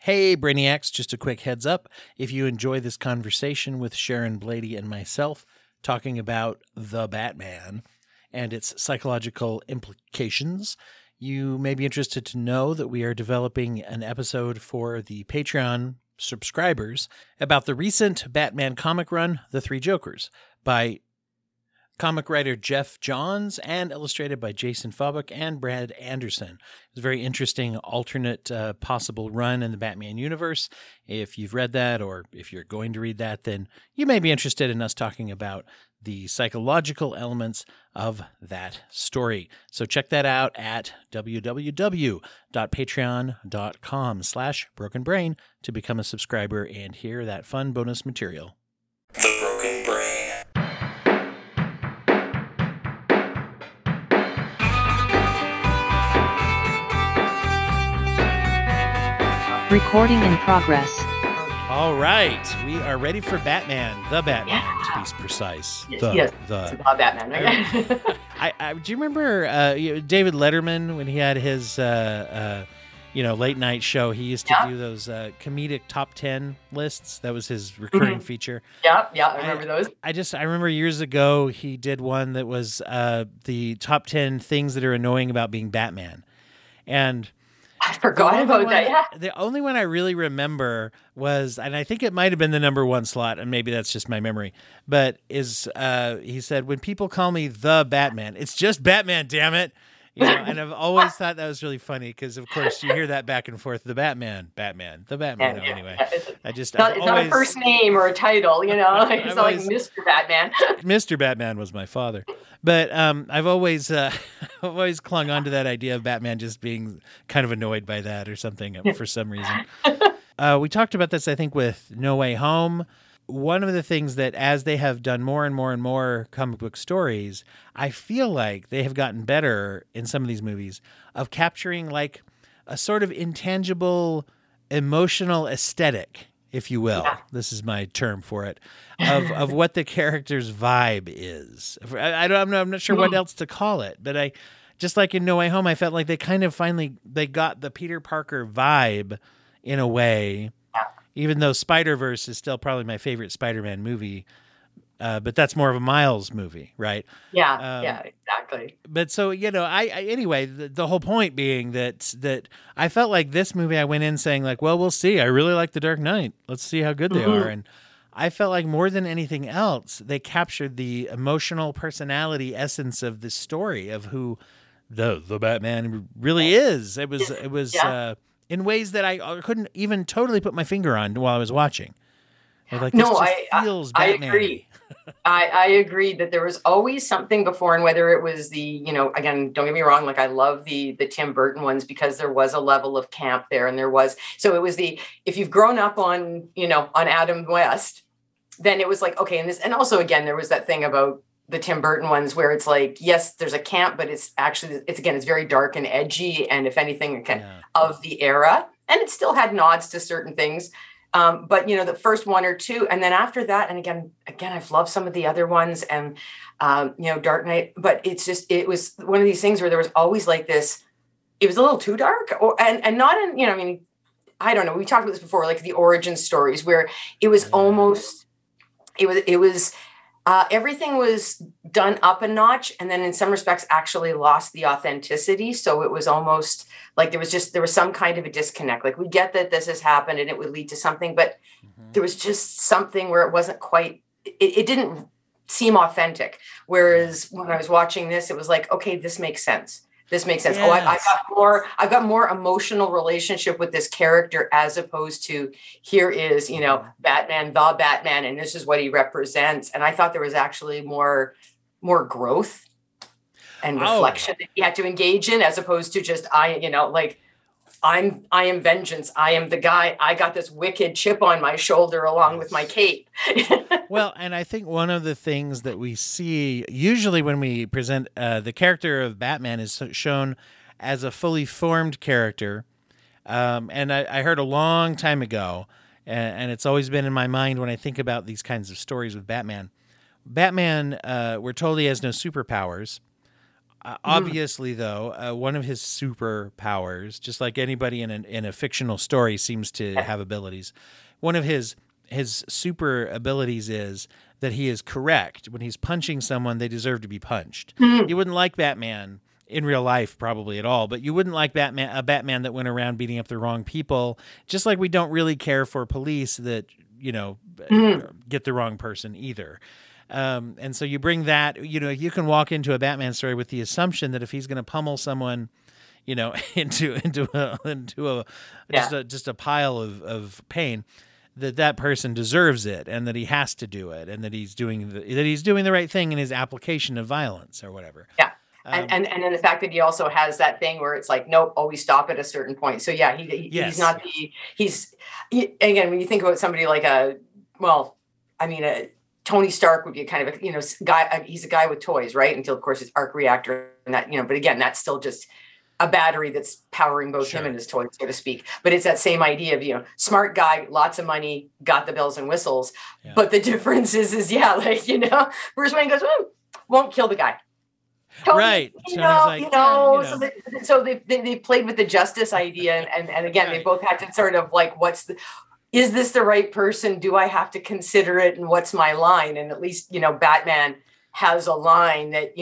Hey, Brainiacs, just a quick heads up. If you enjoy this conversation with Sharon Blady and myself talking about the Batman and its psychological implications, you may be interested to know that we are developing an episode for the Patreon subscribers about the recent Batman comic run, The Three Jokers, by comic writer Jeff Johns and illustrated by Jason Fabok and Brad Anderson. It's a very interesting alternate possible run in the Batman universe. If you've read that or if you're going to read that, then you may be interested in us talking about the psychological elements of that story. So check that out at www.patreon.com/brokenbrain to become a subscriber and hear that fun bonus material. The Broken Brain. Recording in progress. All right, we are ready for Batman, the Batman, to be precise. Yes, the Batman. Do you remember David Letterman when he had his late night show? He used to do those comedic top 10 lists. That was his recurring feature. Yeah, I remember those. I remember years ago he did one that was the top 10 things that are annoying about being Batman, and I forgot about that. Yeah. The only one I really remember was, and I think it might have been the number one slot, and maybe that's just my memory, but he said, when people call me the Batman, it's just Batman, damn it. And I've always thought that was really funny because, of course, you hear that back and forth, the Batman. Anyway, it's not a first name or a title, it's not like Mr. Batman. Mr. Batman was my father. But I've always clung on to that idea of Batman just being kind of annoyed by that or something for some reason. We talked about this, I think, with No Way Home. One of the things that as they have done more and more and more comic book stories, I feel like they have gotten better in some of these movies of capturing like a sort of intangible emotional aesthetic, if you will. Yeah. This is my term for it, of what the character's vibe is. I'm not sure what else to call it, but just like in No Way Home, I felt like they kind of they got the Peter Parker vibe in a way. Even though Spider-Verse is still probably my favorite Spider-Man movie, but that's more of a Miles movie, right? Yeah, exactly. But so, anyway, the whole point being that I felt like this movie, I went in saying like, well, we'll see. I really like The Dark Knight. Let's see how good they are. And I felt like more than anything else, they captured the emotional personality essence of the story of who the Batman really is. It was. In ways that I couldn't even totally put my finger on while I was watching. I was like, this feels Batman-y. I agree. I agree that there was always something before, and whether it was again, don't get me wrong, like I love the Tim Burton ones because there was a level of camp there, and it was if you've grown up on Adam West, then it was like, okay, and also again, there was that thing about the Tim Burton ones where it's like, yes, there's a camp, but it's very dark and edgy. And if anything, of the era, and it still had nods to certain things. But the first one or two, and then after that, and again, I've loved some of the other ones and, Dark Knight, but it was one of these things where there was always like this, it was a little too dark and not in, I don't know. We talked about this before, like the origin stories where it was almost, it was, everything was done up a notch and then in some respects actually lost the authenticity. So it was almost like there was some kind of a disconnect. Like we get that this has happened and it would lead to something, but there was just something where it wasn't quite, it didn't seem authentic. Whereas when I was watching this, it was like, okay, this makes sense. This makes sense. Yes. I've got more emotional relationship with this character as opposed to here is, Batman, the Batman, and this is what he represents. And I thought there was actually more growth and reflection that you had to engage in as opposed to just, I am vengeance. I am the guy. I got this wicked chip on my shoulder along with my cape. Well, and I think one of the things that we see usually when we present the character of Batman is shown as a fully formed character. And I heard a long time ago, and it's always been in my mind when I think about these kinds of stories with Batman. Batman, we're told he has no superpowers. Obviously, though, one of his superpowers, just like anybody in a fictional story seems to have abilities, one of his super abilities is that he is correct. When he's punching someone, they deserve to be punched. You wouldn't like Batman in real life probably at all, but you wouldn't like a Batman that went around beating up the wrong people, just like we don't really care for police that, get the wrong person either. And so you bring that, you can walk into a Batman story with the assumption that if he's going to pummel someone, into just a pile of pain, that person deserves it, and that he has to do it, and that he's doing the right thing in his application of violence or whatever. Yeah. And then the fact that he also has that thing where it's like, nope, always stop at a certain point. So yeah, he's not again, when you think about somebody like Tony Stark would be a kind of a, guy, he's a guy with toys, right? Until of course his arc reactor and that, but again, that's still just a battery that's powering both him and his toys, so to speak. But it's that same idea of, smart guy, lots of money, got the bells and whistles. Yeah. But the difference is Bruce Wayne goes, won't kill the guy. Tony, right. So they played with the justice idea. And again, they both had to sort of like, is this the right person? Do I have to consider it? And what's my line? And at least, Batman has a line that,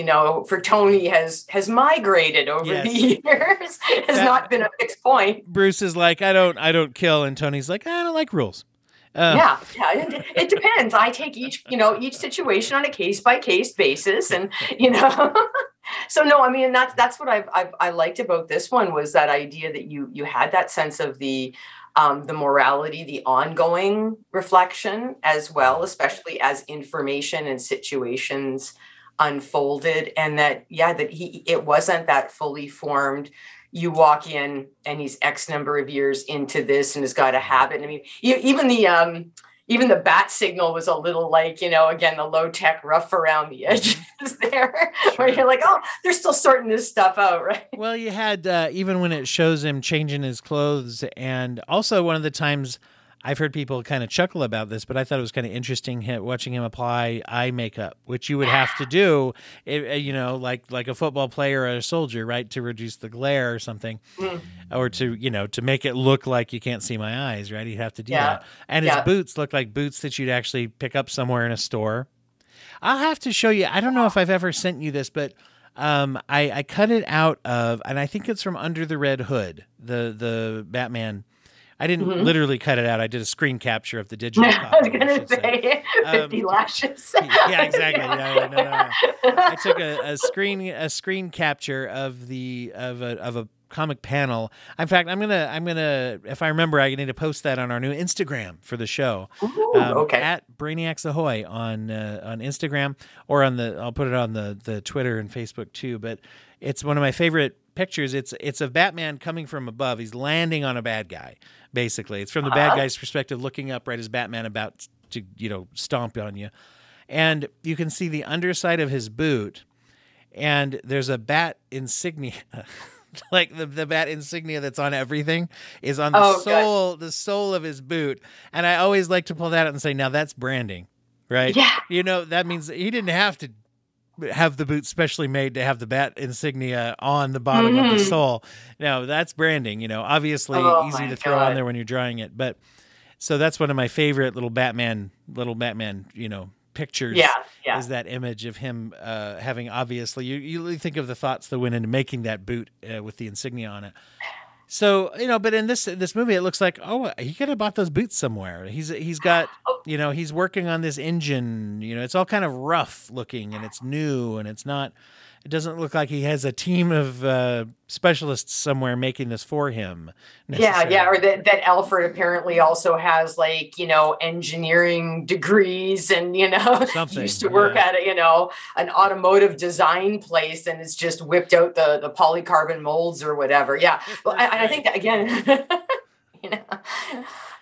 for Tony has migrated over the years, has not been a fixed point. Bruce is like, I don't kill. And Tony's like, I don't like rules. Yeah. It depends. I take each situation on a case by case basis, and So no, I mean that's what I liked about this one, was that idea that you had that sense of the morality, the ongoing reflection as well, especially as information and situations unfolded, and that it wasn't that fully formed. You walk in and he's X number of years into this and has got a habit. I mean, even the bat signal was a little like, again, the low tech rough around the edges there, where you're like, oh, they're still sorting this stuff out, right? Well, you had even when it shows him changing his clothes, and also one of the times I've heard people kind of chuckle about this, but I thought it was kind of interesting watching him apply eye makeup, which you would have to do, like a football player or a soldier, right, to reduce the glare or something, or to make it look like you can't see my eyes, right? You'd have to do that. And his boots look like boots that you'd actually pick up somewhere in a store. I'll have to show you. I don't know if I've ever sent you this, but I cut it out of, and I think it's from Under the Red Hood, the Batman. I didn't literally cut it out. I did a screen capture of the digital copy. I was going to say 50 lashes. Yeah, exactly. No. I took a screen capture of a comic panel. In fact, I'm gonna if I remember, I need to post that on our new Instagram for the show. At Brainiacs Ahoy on Instagram, or I'll put it on the Twitter and Facebook too. But it's one of my favorite pictures. It's of Batman coming from above. He's landing on a bad guy. Basically, it's from the bad guy's perspective, looking up right as Batman about to stomp on you, and you can see the underside of his boot, and there's a bat insignia. Like the bat insignia that's on everything is on the sole of his boot. And I always like to pull that out and say, now that's branding, right? Yeah. That means he didn't have to have the boot specially made to have the bat insignia on the bottom of the sole. No, that's branding, obviously easy to throw on there when you're drawing it. But so that's one of my favorite little Batman, pictures. Is that image of him having, obviously, you think of the thoughts that went into making that boot with the insignia on it. So, but in this movie, it looks like, he could have bought those boots somewhere. He's got, he's working on this engine, it's all kind of rough looking, and it's new, and it doesn't look like he has a team of specialists somewhere making this for him. Yeah. Or that Alfred apparently also has engineering degrees and, used to work at an automotive design place, and it's just whipped out the polycarbon molds or whatever. Yeah. Well, I think that again,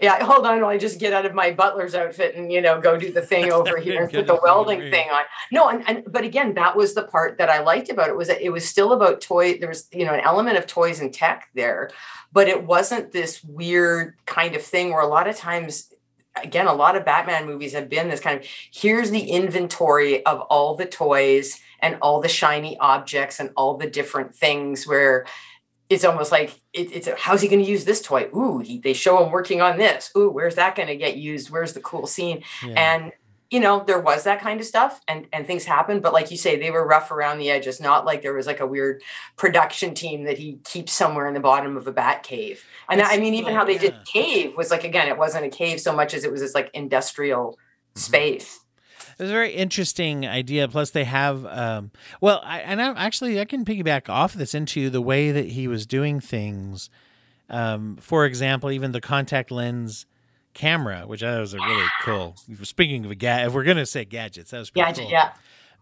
yeah, hold on while I just get out of my butler's outfit and, go do the thing over here and put the welding thing on. No, but again, that was the part that I liked about it, was that it was still about toy. There was, an element of toys and tech there, but it wasn't this weird kind of thing where a lot of times again, a lot of Batman movies have been this kind of, here's the inventory of all the toys and all the shiny objects and all the different things, where it's almost like it's how's he going to use this toy? Ooh, they show him working on this. Ooh, where's that going to get used? Where's the cool scene? Yeah. And there was that kind of stuff, and things happened, but like you say, they were rough around the edges. Not like there was like a weird production team that he keeps somewhere in the bottom of a bat cave. And I mean, even how they did cave was like, again, it wasn't a cave so much as it was this like industrial space. It was a very interesting idea. Plus, they have, I can piggyback off this into the way that he was doing things. For example, even the contact lens camera, which I thought was a really cool. Speaking of if we're gonna say gadgets, that was pretty cool. Yeah.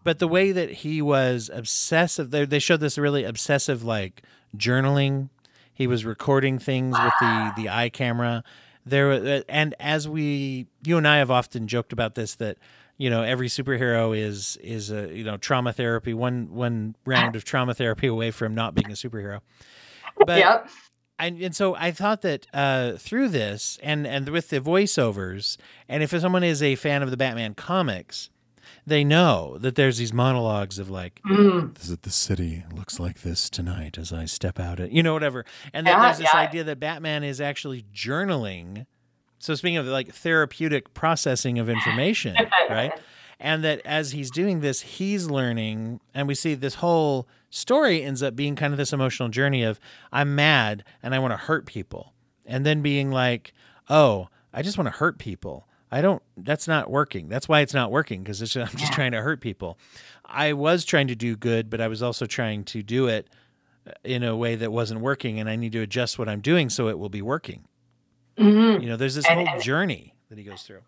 But the way that he was obsessive, they showed this really obsessive like journaling. He was recording things with the eye camera. And as you and I have often joked about this, that every superhero is a trauma therapy, one round of trauma therapy away from not being a superhero. But Yep. And so I thought that through this and with the voiceovers, and if someone is a fan of the Batman comics, they know that there's these monologues of like, the city looks like this tonight as I step out, whatever. And then there's this idea that Batman is actually journaling. So speaking of like therapeutic processing of information, right? And that as he's doing this, he's learning, and we see this whole story ends up being kind of this emotional journey of, I'm mad and I want to hurt people. And then being like, oh, I just want to hurt people. That's not working. That's why it's not working, because I'm just trying to hurt people. I was trying to do good, but I was also trying to do it in a way that wasn't working, and I need to adjust what I'm doing so it will be working. Mm-hmm. There's this whole journey that he goes through.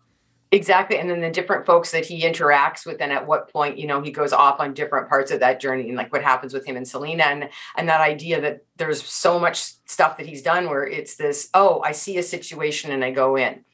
Exactly. And then the different folks that he interacts with, and at what point, he goes off on different parts of that journey, and like what happens with him and Selena, and that idea that there's so much stuff that he's done where it's this, oh, I see a situation and I go in.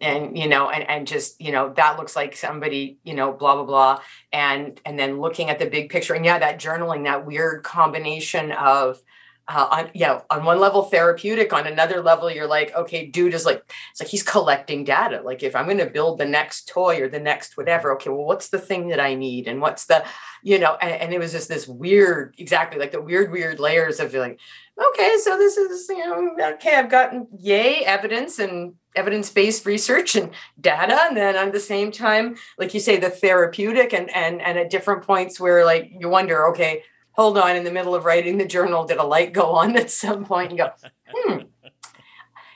And, and just, that looks like somebody, blah, blah, blah. And then looking at the big picture, and that journaling, that weird combination of, on one level therapeutic, on another level you're like, okay, dude is like, it's like he's collecting data. Like, if I'm going to build the next toy or the next whatever, okay, well, what's the thing that I need, and what's the, and it was just this weird, exactly like the weird layers of like, okay, so this is, okay, I've gotten evidence and evidence-based research and data, and then at the same time, like you say, the therapeutic, and at different points where like you wonder, okay, hold on, in the middle of writing the journal, did a light go on at some point? And go,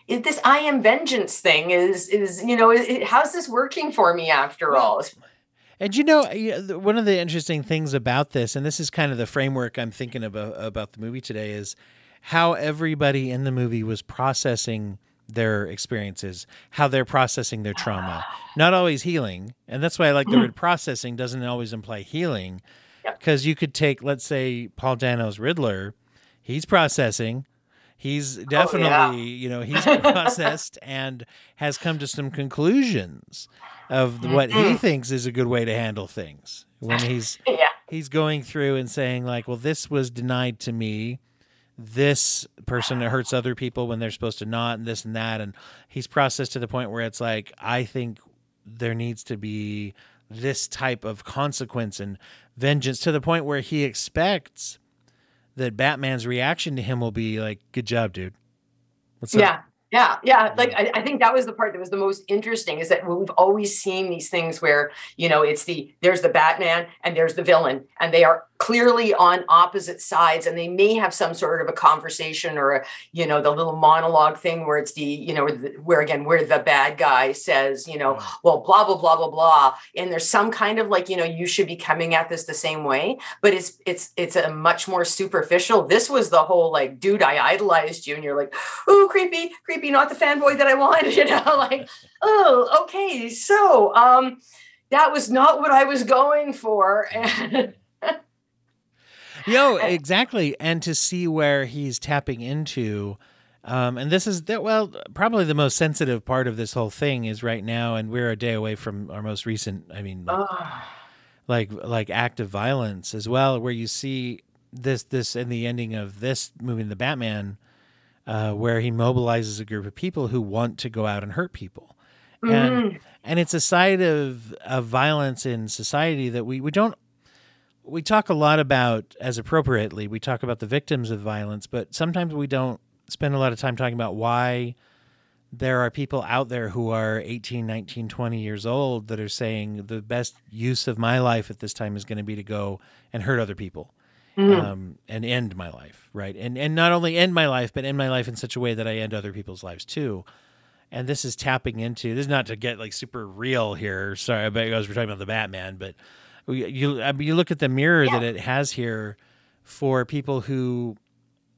is this I am vengeance thing how's this working for me after all? And one of the interesting things about this, and this is kind of the framework I'm thinking about the movie today, is how everybody in the movie was processing their experiences, how they're processing their trauma. Not always healing. And that's why I like the word processing doesn't always imply healing. Because you could take, let's say, Paul Dano's Riddler. He's processing. He's definitely, he's processed and has come to some conclusions of what he thinks is a good way to handle things. When he's going through and saying like, well, this was denied to me. This person hurts other people when they're supposed to not, and this and that. And he's processed to the point where it's like, I think there needs to be this type of consequence and vengeance, to the point where he expects that Batman's reaction to him will be like, good job, dude. What's up? Yeah. Like, I think that was the part that was the most interesting, is that we've always seen these things where, there's the Batman and there's the villain, and they are clearly on opposite sides, and they may have some sort of a conversation or the little monologue thing where it's where the bad guy says, well, blah, blah, blah, blah, blah. And there's some kind of like, you should be coming at this the same way, but it's a much more superficial. This was the whole like, dude, I idolized you. And you're like, ooh, creepy, not the fanboy that I wanted, like, oh, okay. So, that was not what I was going for. Exactly. And to see where he's tapping into, and this is probably the most sensitive part of this whole thing is right now, and we're a day away from our most recent, like act of violence as well, where you see this in the ending of this movie, The Batman, where he mobilizes a group of people who want to go out and hurt people. and it's a side of violence in society that we don't. We talk a lot about, as appropriately, we talk about the victims of violence, but sometimes we don't spend a lot of time talking about why there are people out there who are 18, 19, 20 years old that are saying the best use of my life at this time is going to be to go and hurt other people, and end my life, right? And not only end my life, but end my life in such a way that I end other people's lives too. And this is tapping into, this is not to get like super real here. Sorry, because we're talking about the Batman, but you look at the mirror that it has here for people who,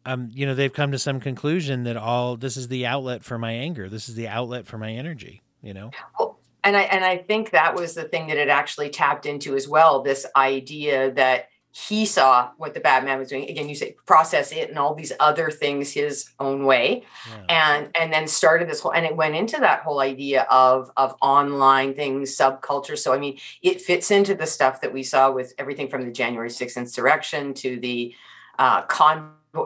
they've come to some conclusion that this is the outlet for my anger. This is the outlet for my energy, Well, and I think that was the thing that it actually tapped into as well. This idea that he saw what the Batman was doing. Again, you say process it and all these other things his own way. And then started this whole, and it went into that whole idea of online things, subculture. So, I mean, it fits into the stuff that we saw with everything from the January 6th insurrection to the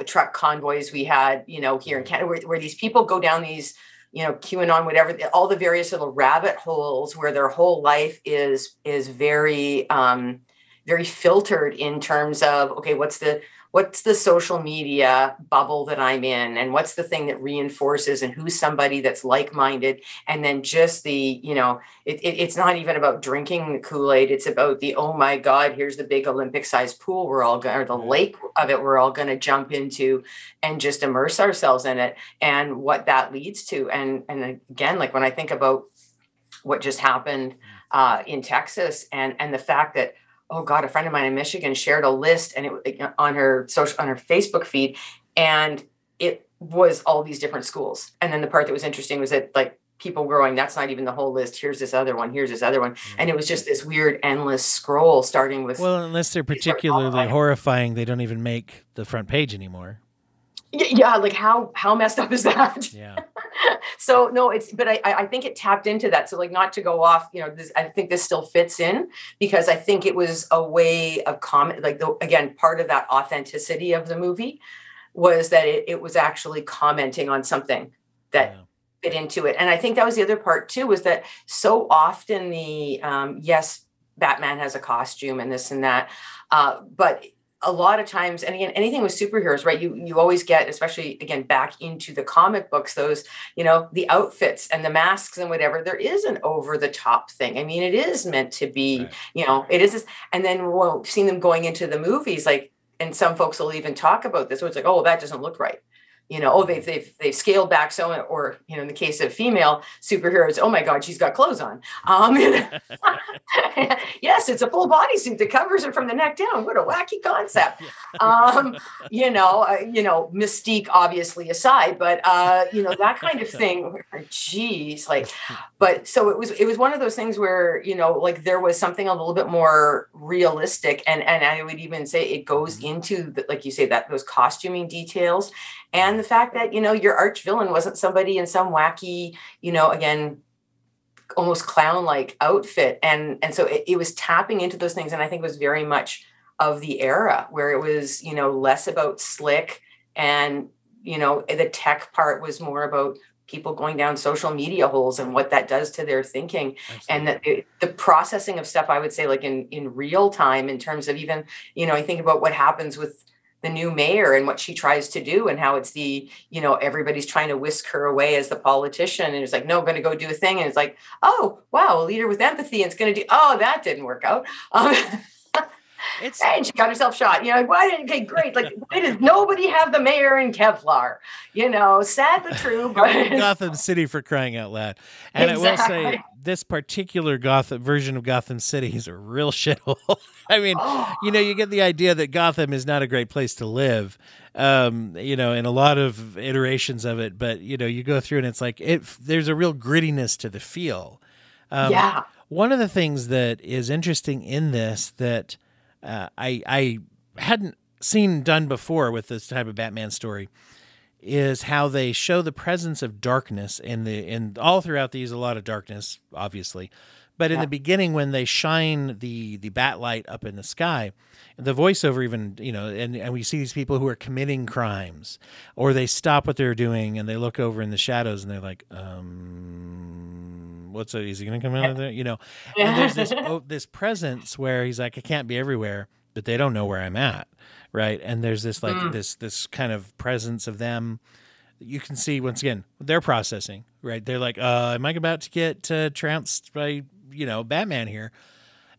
truck convoys we had, here in Canada, where these people go down these, QAnon, whatever, all the various little rabbit holes where their whole life is very, very filtered in terms of, okay, what's the social media bubble that I'm in, and what's the thing that reinforces, and who's somebody that's like-minded. And then just the, it's not even about drinking the Kool-Aid. It's about the, oh my God, here's the big Olympic-sized pool we're all going, or the lake of it we're all going to jump into and just immerse ourselves in it, and what that leads to. And again, like when I think about what just happened in Texas, and the fact that, oh God, a friend of mine in Michigan shared a list, and it on her Facebook feed, and it was all these different schools. And then the part that was interesting was that, like, people were going, that's not even the whole list. Here's this other one. Here's this other one. And it was just this weird endless scroll starting with. Well, unless they're particularly horrifying, they don't even make the front page anymore. Yeah. Like how messed up is that? Yeah. So no, but I think it tapped into that. So, like, not to go off, I think this still fits in, because I think it was a way of comment. Like, again, part of that authenticity of the movie was that it was actually commenting on something that fit into it. And I think that was the other part too, was that so often yes, Batman has a costume and this and that, but a lot of times, and again, anything with superheroes, right? You always get, especially again, back into the comic books, those, the outfits and the masks and whatever, there is an over the top thing. I mean, it is meant to be, it is this, and then we've seen them going into the movies, like, and some folks will even talk about this, where it's like, oh, that doesn't look right. They've scaled back or in the case of female superheroes, oh my God, she's got clothes on. Yes, it's a full bodysuit that covers her from the neck down. What a wacky concept. Mystique obviously aside, but that kind of thing. Geez, but so it was one of those things where like there was something a little bit more realistic, and I would even say it goes into like you say, that those costuming details. And the fact that, your arch villain wasn't somebody in some wacky, again, almost clown-like outfit. And so it was tapping into those things. And I think it was very much of the era where it was, less about slick, and, the tech part was more about people going down social media holes and what that does to their thinking. Absolutely. And that the processing of stuff, I would say, like in real time, in terms of even, I think about what happens with the new mayor and what she tries to do, and how it's everybody's trying to whisk her away as the politician. And it's like, no, I'm going to go do a thing. And it's like, oh, wow, a leader with empathy. And it's going to do, oh, that didn't work out. And she got herself shot. Okay, great. Like, why does nobody have the mayor in Kevlar? Sad but true. But Gotham City, for crying out loud. And exactly. I will say, this particular version of Gotham City is a real shithole. I mean, you get the idea that Gotham is not a great place to live, in a lot of iterations of it. But, you go through and it's like, there's a real grittiness to the feel. One of the things that is interesting in this that I hadn't seen done before with this type of Batman story is how they show the presence of darkness in all throughout these, a lot of darkness, obviously. But in the beginning, when they shine the bat light up in the sky, the voiceover even, and we see these people who are committing crimes, or they stop what they're doing and they look over in the shadows and they're like, What's it? Is he going to come out of there? And there's this this presence where he's like, I can't be everywhere, but they don't know where I'm at, right? And there's this like this kind of presence of them. You can see once again they're processing, right? They're like, am I about to get trounced by Batman here?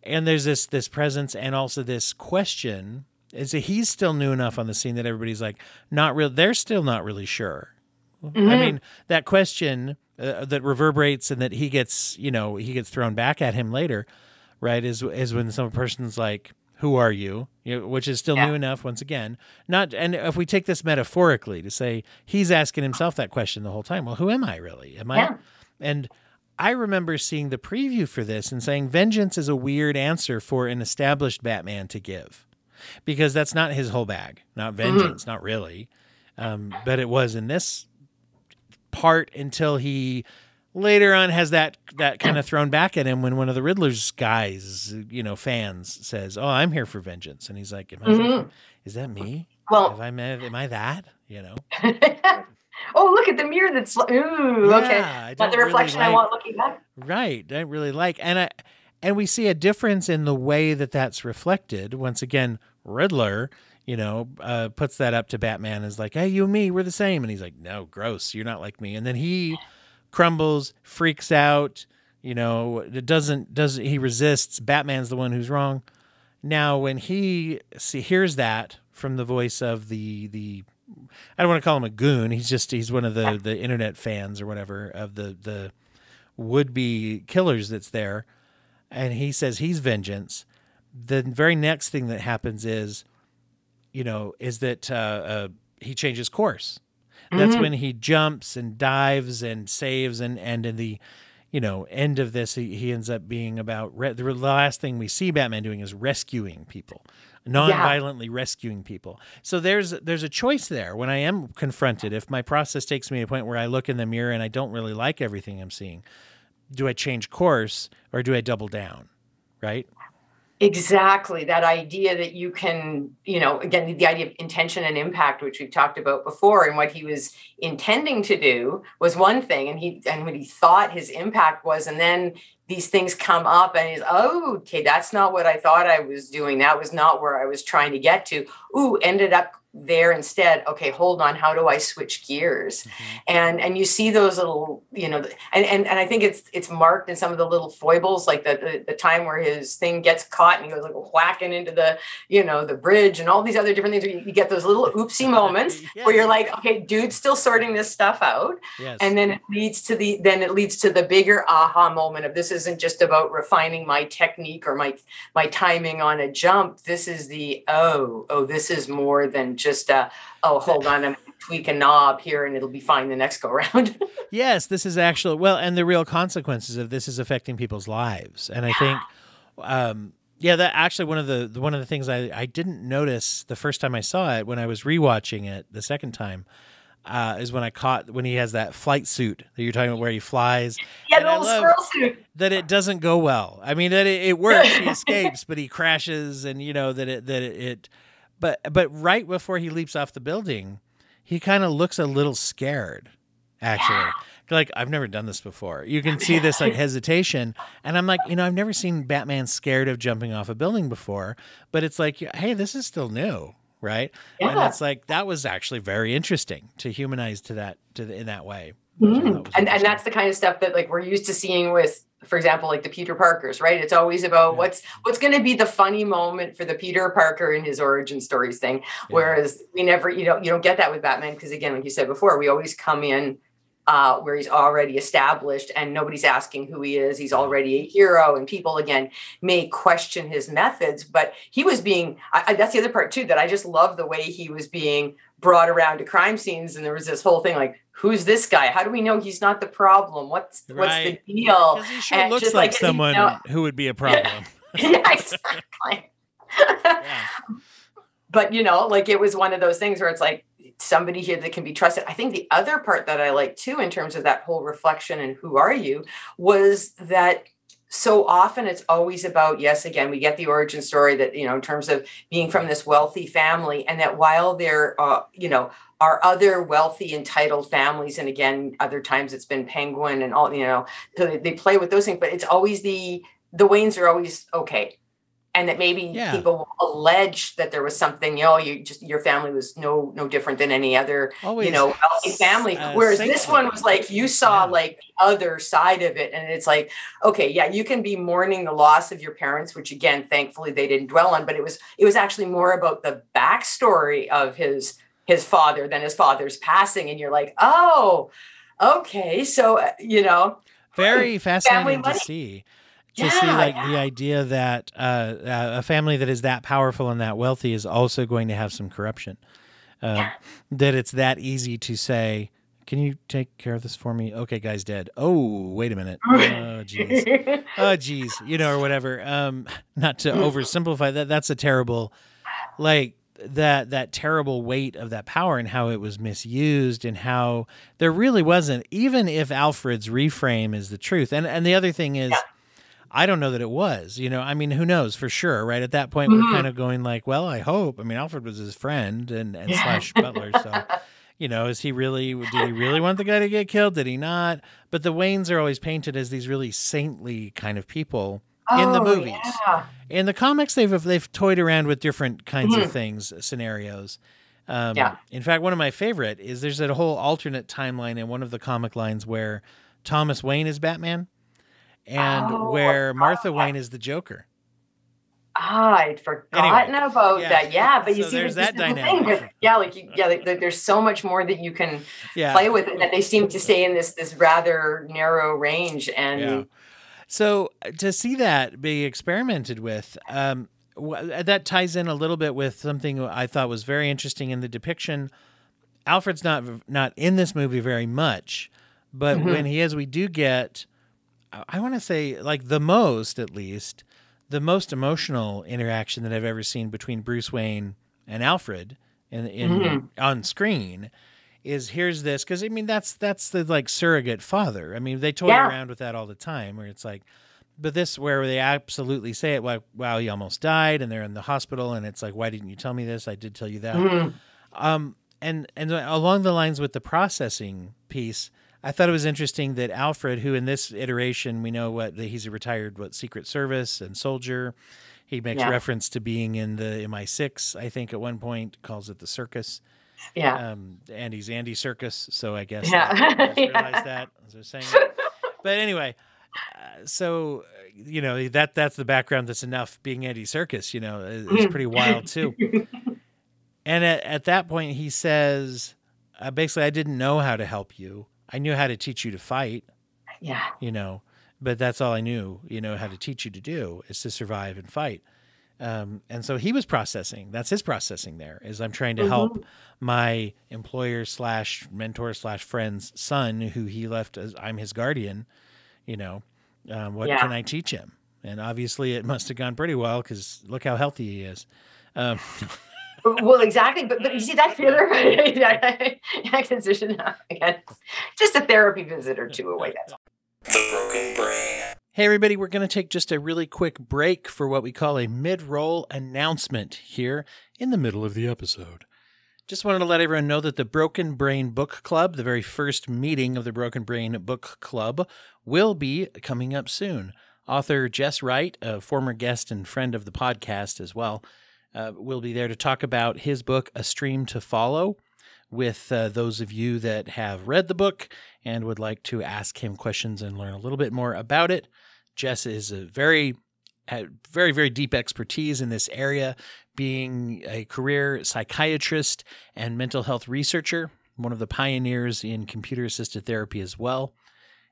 And there's this presence and also this question. Is that he's still new enough on the scene that everybody's like, not real. They're still not really sure. I mean, that question that reverberates and that he gets thrown back at him later, right? Is when some person's like, "Who are you?" Which is still new enough. Once again, not. And if we take this metaphorically to say he's asking himself that question the whole time. Well, who am I really? Am I? And I remember seeing the preview for this and saying vengeance is a weird answer for an established Batman to give, because that's not his whole bag. Not vengeance, not really. But it was in this part until he later on has that kind of thrown back at him when one of the Riddler's guys, fans says, "Oh, I'm here for vengeance," and he's like, "Is that me? Well, am I that?" Oh, look at the mirror that's okay. Not the reflection I want looking back. Right, I really like, and we see a difference in the way that that's reflected. Once again, Riddler, puts that up to Batman as like, "Hey, you and me, we're the same," and he's like, "No, gross, you're not like me." And then he crumbles, freaks out. It doesn't he resists. Batman's the one who's wrong. Now, when he hears that from the voice of the I don't want to call him a goon. He's one of the internet fans or whatever of the would-be killers that's there. And he says he's vengeance. The very next thing that happens is that he changes course. That's when he jumps and dives and saves. And in the, end of this, he ends up being about the last thing we see Batman doing is rescuing people. Non-violently rescuing people. So there's a choice there when I am confronted. If my process takes me to a point where I look in the mirror and I don't really like everything I'm seeing, do I change course or do I double down? Right? Exactly. That idea that you can, again, the idea of intention and impact, which we've talked about before, and what he was intending to do was one thing, and what he thought his impact was, and then these things come up and he's, okay, that's not what I thought I was doing. That was not where I was trying to get to. Ended up there instead. Okay, hold on. How do I switch gears? And you see those little, and I think it's marked in some of the little foibles, like the time where his thing gets caught and he goes like whacking into the, the bridge and all these other different things. Where you get those little oopsie moments where you're like, okay, dude's still sorting this stuff out. And then it leads to the bigger aha moment of this isn't just about refining my technique or my timing on a jump. This is this is more than just hold on, I'm tweak a knob here and it'll be fine the next go round. Yes, this is actually and the real consequences of this is affecting people's lives. And I think that actually one of the things I didn't notice the first time I saw it, when I was rewatching it the second time, is when I caught when he has that flight suit that you're talking about where he flies. Yeah, the little squirrel suit. That it doesn't go well. I mean, that it works, he escapes, but he crashes, and But right before he leaps off the building, he kind of looks a little scared, actually. Like, I've never done this before. You can see this like hesitation. And I'm like, I've never seen Batman scared of jumping off a building before. But it's like, hey, this is still new, right? Yeah. And it's like, that was actually very interesting to humanize in that way. And that's the kind of stuff that like we're used to seeing with, for example, like the Peter Parkers, right? It's always about what's going to be the funny moment for the Peter Parker in his origin stories thing. Whereas we never, you don't get that with Batman. Because again, like you said before, we always come in where he's already established and nobody's asking who he is. He's already a hero, and people again may question his methods, but he was being, that's the other part too, that I just love the way he was being brought around to crime scenes. And there was this whole thing like, who's this guy? How do we know he's not the problem? What's the deal? Because he sure looks like someone who would be a problem. Yeah, exactly. But, like it was one of those things where it's like somebody here that can be trusted. I think the other part that I like too, in terms of that whole reflection and who are you, was that so often it's always about, yes, again, we get the origin story that, in terms of being from this wealthy family, and that while there, are other wealthy, entitled families, and again, other times it's been Penguin and all, so they play with those things, but it's always the Waynes are always okay. And that maybe people will allege that there was something, your family was no different than any other, always, wealthy family. Whereas this one was like, you saw like the other side of it. And it's like, okay, yeah, you can be mourning the loss of your parents, which again, thankfully they didn't dwell on, but it was actually more about the backstory of his father than his father's passing. And you're like, oh, okay. So, very fascinating to see. To see like the idea that a family that is that powerful and that wealthy is also going to have some corruption. That it's that easy to say, can you take care of this for me? Okay, guy's dead. Oh, wait a minute. Oh, geez. Oh, geez. Or whatever. Not to oversimplify that. That's a terrible, like that terrible weight of that power and how it was misused and how there really wasn't, even if Alfred's reframe is the truth. And the other thing is, I don't know that it was, who knows for sure, right? At that point, we're kind of going like, well, I hope. Alfred was his friend and slash butler. So, did he really want the guy to get killed? Did he not? But the Waynes are always painted as these really saintly kind of people in the movies. Yeah. In the comics, they've toyed around with different kinds of things, scenarios. In fact, one of my favorite is there's a whole alternate timeline in one of the comic lines where Thomas Wayne is Batman. And where Martha Wayne is the Joker. I'd forgotten about that. Yeah, but you so see, there's that dynamic. There's so much more that you can play with, and that they seem to stay in this rather narrow range. And so to see that be experimented with, that ties in a little bit with something I thought was very interesting in the depiction. Alfred's not in this movie very much, but when he is, we do get, I want to say, like the most emotional interaction that I've ever seen between Bruce Wayne and Alfred on screen is here's this. Cause that's the like surrogate father. They toy around with that all the time where it's like, but this where they absolutely say it like, wow, he almost died and they're in the hospital. And it's like, why didn't you tell me this? I did tell you that. And along the lines with the processing piece, I thought it was interesting that Alfred, who in this iteration, we know that he's a retired Secret Service and soldier. He makes reference to being in the MI6, I think, at one point, calls it the circus. Yeah. And he's Andy Serkis, so I guess I realized that as I was saying it. But anyway, so, that's the background that's enough. Being Andy Serkis, is pretty wild too. And at that point, he says, basically, I didn't know how to help you. I knew how to teach you to fight. Yeah. But that's all I knew, how to teach you to do is to survive and fight. And so he was processing. That's his processing there is I'm trying to help my employer / mentor / friend's son who he left as I'm his guardian. What can I teach him? And obviously it must have gone pretty well because look how healthy he is. Well, exactly. But you see, that's the other acquisition. Again, just a therapy visit or two away. That's all. The Broken Brain. Hey, everybody, we're going to take just a really quick break for what we call a mid-roll announcement here in the middle of the episode. Just wanted to let everyone know that the Broken Brain Book Club, the very first meeting of the Broken Brain Book Club, will be coming up soon. Author Jess Wright, a former guest and friend of the podcast as well, will be there to talk about his book, A Stream to Follow, with those of you that have read the book and would like to ask him questions and learn a little bit more about it. Jess is a very, very deep expertise in this area, being a career psychiatrist and mental health researcher, one of the pioneers in computer-assisted therapy as well.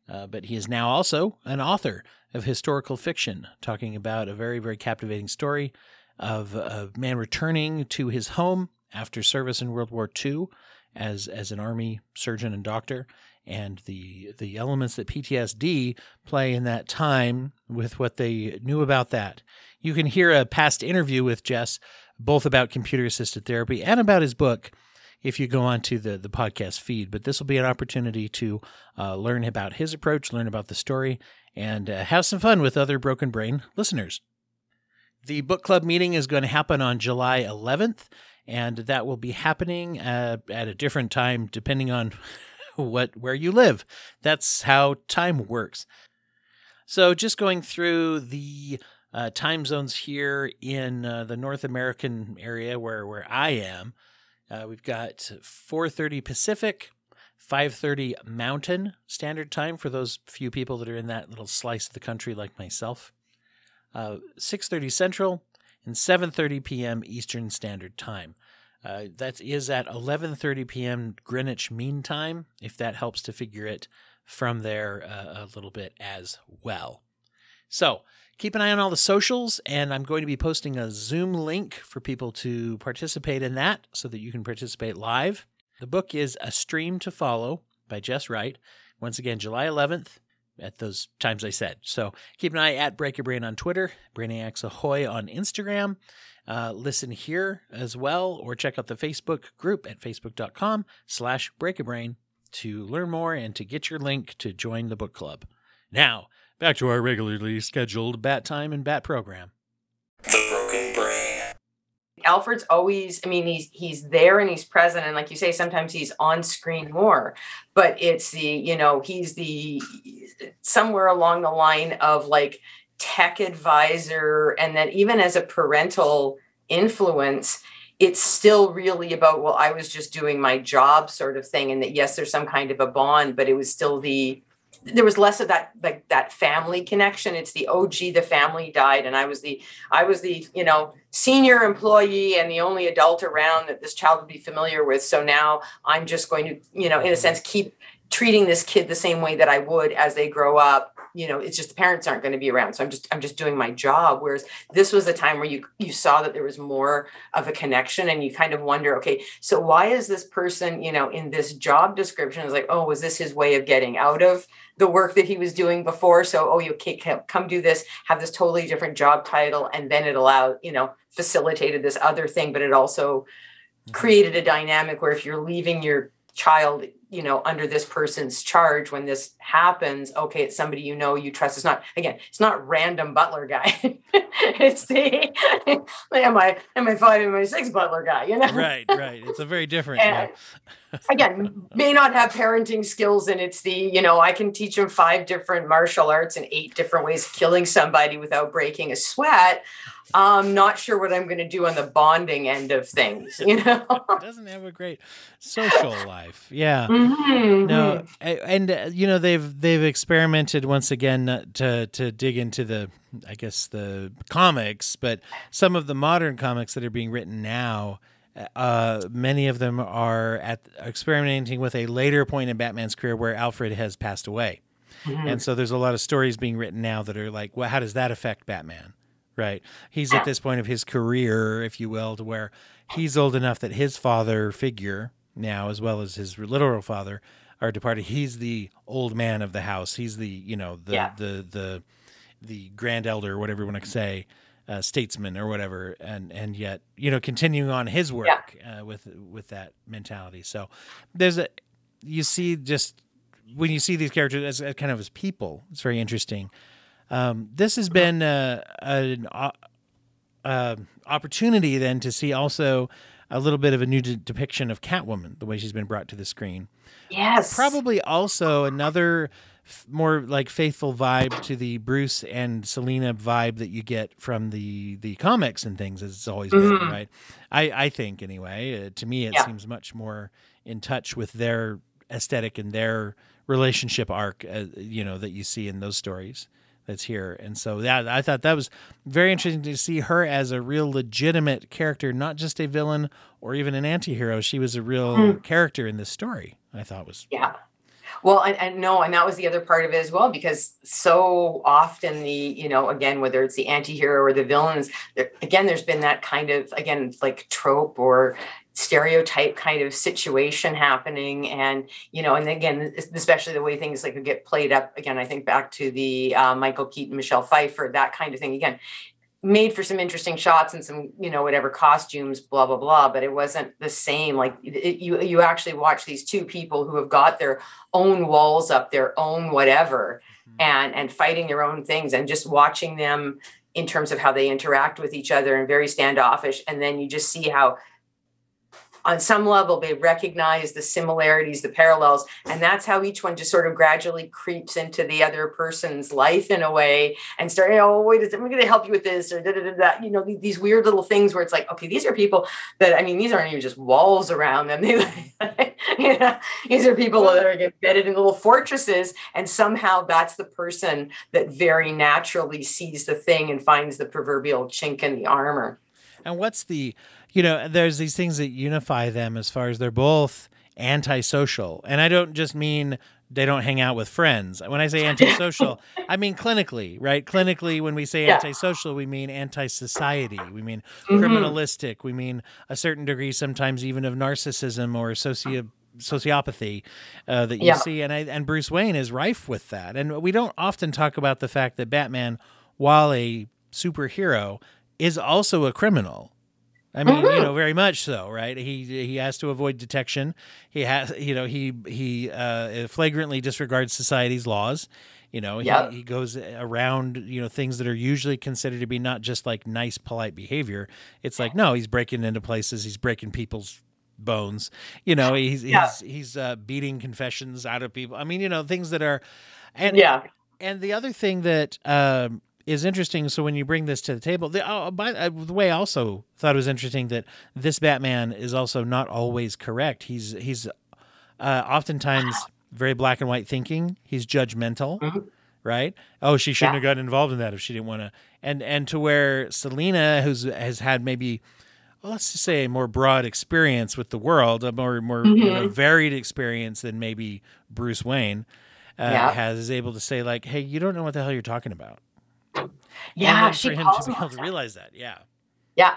But he is now also an author of historical fiction, talking about a very, very captivating story of a man returning to his home after service in World War II as an army surgeon and doctor, and the elements that PTSD play in that time with what they knew about that. You can hear a past interview with Jess, both about computer-assisted therapy and about his book, if you go onto the podcast feed. But this will be an opportunity to learn about his approach, learn about the story, and have some fun with other Broken Brain listeners. The book club meeting is going to happen on July 11th, and that will be happening at a different time depending on where you live. That's how time works. So just going through the time zones here in the North American area where I am, we've got 4:30 Pacific, 5:30 Mountain Standard Time for those few people that are in that little slice of the country like myself, 6:30 Central, and 7:30 p.m. Eastern Standard Time. That is at 11:30 p.m. Greenwich Mean Time, if that helps to figure it from there a little bit as well. So keep an eye on all the socials, and I'm going to be posting a Zoom link for people to participate in that so that you can participate live. The book is A Stream to Follow by Jess Wright. Once again, July 11th at those times I said. So keep an eye at Break Your Brain on Twitter, Brainiacs Ahoy on Instagram. Listen here as well, or check out the Facebook group at facebook.com/breakabrain to learn more and to get your link to join the book club. Now, back to our regularly scheduled Bat Time and Bat program. The Broken Brain. Alfred's always, I mean, he's there and he's present. And like you say, sometimes he's on screen more, but it's he's the somewhere along the line of like tech advisor. And then even as a parental influence, it's still really about, well, I was just doing my job sort of thing. And that, yes, there's some kind of a bond, but it was still there was less of that, like that family connection. It's the, oh, gee, the family died. And I was the, senior employee and the only adult around that this child would be familiar with. So now I'm just going to, in a sense, keep treating this kid the same way that I would as they grow up. It's just the parents aren't going to be around. So I'm just doing my job. Whereas this was a time where you saw that there was more of a connection, and you kind of wonder, okay, so why is this person, in this job description is like, oh, was this his way of getting out of the work that he was doing before? So, oh, you come do this, have this totally different job title. And then it allowed, facilitated this other thing, but it also created a dynamic where if you're leaving your child, under this person's charge, when this happens, okay, it's somebody you trust. It's not random butler guy. It's the am I 5, am I 6 butler guy, Right. It's a very different. Again, may not have parenting skills, and it's the, I can teach them 5 different martial arts and 8 different ways of killing somebody without breaking a sweat. I'm not sure what I'm going to do on the bonding end of things, It doesn't have a great social life. Yeah. Mm-hmm. No. And, they've experimented once again to dig into the comics, but some of the modern comics that are being written now, many of them are experimenting with a later point in Batman's career where Alfred has passed away. Mm-hmm. And so there's a lot of stories being written now that are like, well, how does that affect Batman? Right. He's at this point of his career, if you will, to where he's old enough that his father figure now, as well as his literal father, are departed. He's the old man of the house. He's the, the grand elder, or whatever you want to say, statesman or whatever. And yet, continuing on his work with that mentality. So when you see these characters as kind of as people, it's very interesting. This has been an opportunity then to see also a little bit of a new depiction of Catwoman, the way she's been brought to the screen. Yes. Probably also another more like faithful vibe to the Bruce and Selena vibe that you get from the comics and things, as it's always been, right? I think anyway. To me, it seems much more in touch with their aesthetic and their relationship arc, that you see in those stories. That's here. And so I thought that was very interesting to see her as a real legitimate character, not just a villain or even an anti-hero. She was a real character in this story, I thought was. Yeah. Well, and that was the other part of it as well, because so often again, whether it's the anti-hero or the villains, there's been that kind of, like trope or stereotype kind of situation happening. And, and again, especially the way things like get played up again, I think back to the Michael Keaton, Michelle Pfeiffer, that kind of thing. Again, made for some interesting shots and some, whatever costumes, blah, blah, blah, but it wasn't the same. Like you actually watch these two people who have got their own walls up, their own whatever, and fighting their own things, and just watching them in terms of how they interact with each other and very standoffish. And then you just see how on some level they recognize the similarities, the parallels, and that's how each one just sort of gradually creeps into the other person's life in a way, and start, wait, I'm going to help you with this, or these weird little things where it's like, okay, these are people that, these aren't even just walls around them. These are people that are embedded in little fortresses, and somehow that's the person that very naturally sees the thing and finds the proverbial chink in the armor. And what's there's these things that unify them as far as they're both antisocial. And I don't just mean they don't hang out with friends. When I say antisocial, I mean clinically, right? Clinically, when we say antisocial, we mean anti-society. We mean criminalistic. We mean a certain degree sometimes even of narcissism or sociopathy that you see. And Bruce Wayne is rife with that. And we don't often talk about the fact that Batman, while a superhero, is also a criminal. I mean, very much so, right? He has to avoid detection. He has, he flagrantly disregards society's laws. He goes around, things that are usually considered to be not just like nice, polite behavior. It's like, no, he's breaking into places. He's breaking people's bones. He's beating confessions out of people. I mean, things that are, and the other thing that, is interesting. So when you bring this to the table, the way I also thought it was interesting that this Batman is also not always correct. He's oftentimes very black and white thinking. He's judgmental, right? Oh, she shouldn't have gotten involved in that if she didn't want to. And to where Selina, has had maybe, let's just say, a more broad experience with the world, a more varied experience than maybe Bruce Wayne is able to say, like, hey, you don't know what the hell you're talking about. Yeah, for him to be able to realize that. Yeah.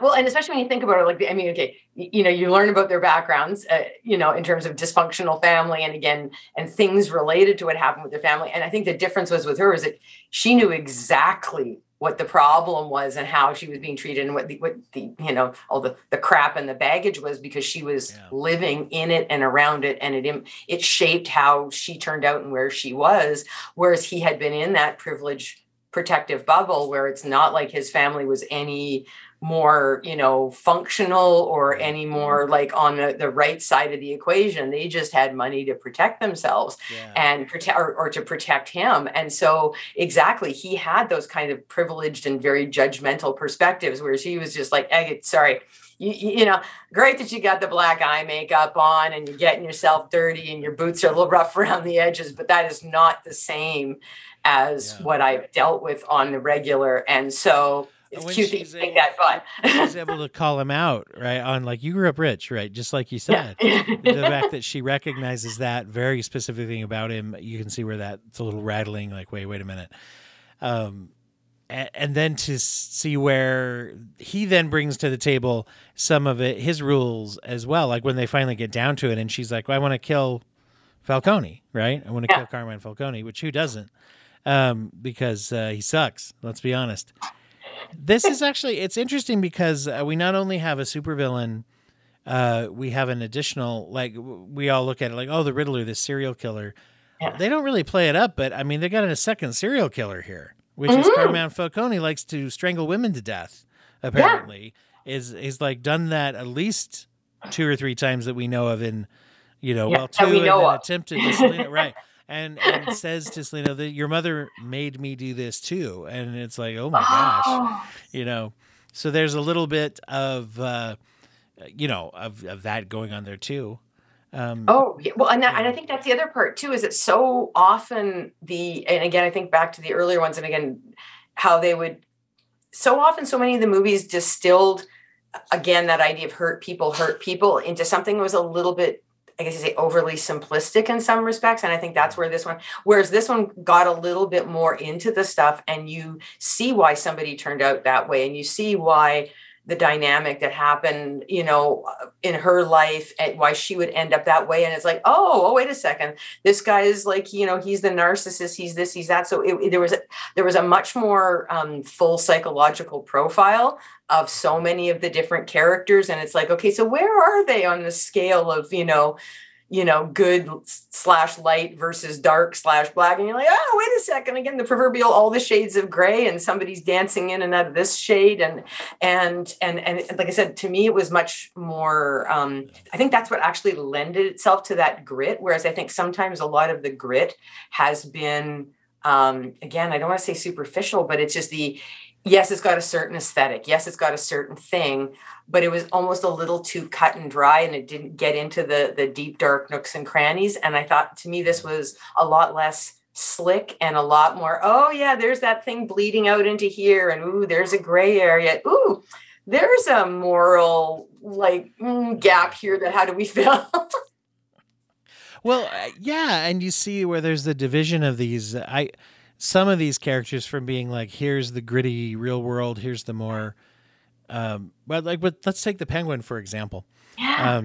Well, and especially when you think about it, you learn about their backgrounds, in terms of dysfunctional family, and things related to what happened with their family. And I think the difference was with her is that she knew exactly what the problem was and how she was being treated, and what the all the crap and the baggage was, because she was living in it and around it, and it shaped how she turned out and where she was. Whereas he had been in that privileged, protective bubble where it's not like his family was any more, functional or any more like on the right side of the equation. They just had money to protect themselves and protect or to protect him. And so exactly, he had those kind of privileged and very judgmental perspectives, whereas he was just like, hey, sorry, great that you got the black eye makeup on and you're getting yourself dirty and your boots are a little rough around the edges, but that is not the same as what I've dealt with on the regular. And so it's cute that you think that fun. She's able to call him out, right? On like, you grew up rich, right? Just like you said. The fact that she recognizes that very specific thing about him, you can see where that's a little rattling, like, wait a minute. And then to see where he then brings to the table some of it, his rules as well. Like when they finally get down to it and she's like, well, I want to kill Falcone, right? I want to kill Carmine Falcone, which who doesn't? Because he sucks. Let's be honest. This is actually, it's interesting because we not only have a supervillain, we have an additional, like, we all look at it like, oh, the Riddler, this serial killer. Yeah. They don't really play it up, but I mean, they got a second serial killer here, which is Carmine Falcone. Likes to strangle women to death, apparently. Is like done that at least 2 or 3 times that we know of in, 2 and then attempted to Selina, right. And says to Selina that your mother made me do this too. And it's like, oh my gosh, so there's a little bit of, of that going on there too. Well, and I think that's the other part too, is that so often and again, I think back to the earlier ones, and again, how they would, so often, so many of the movies distilled, again, that idea of hurt people into something that was a little bit, I guess you say, overly simplistic in some respects. And I think that's whereas this one got a little bit more into the stuff, and you see why somebody turned out that way. And you see why the dynamic that happened, in her life, and why she would end up that way. And it's like, oh, wait a second. This guy is like, he's the narcissist. He's this, he's that. So there was a much more full psychological profile of so many of the different characters. And it's like, okay, so where are they on the scale of, good/light versus dark/black. And you're like, oh, wait a second. Again, the proverbial all the shades of gray, and somebody's dancing in and out of this shade. And like I said, to me, it was much more, I think that's what actually lended itself to that grit. Whereas I think sometimes a lot of the grit has been, again, I don't want to say superficial, but it's just yes, it's got a certain aesthetic. Yes, it's got a certain thing, but it was almost a little too cut and dry, and it didn't get into the deep, dark nooks and crannies. And I thought, to me, this was a lot less slick and a lot more, oh yeah, there's that thing bleeding out into here. And ooh, there's a gray area. Ooh, there's a moral gap here that how do we fill? Well, yeah. And you see where there's the division of these, some of these characters from being like, here's the gritty real world, here's the more, but let's take the Penguin, for example. Yeah.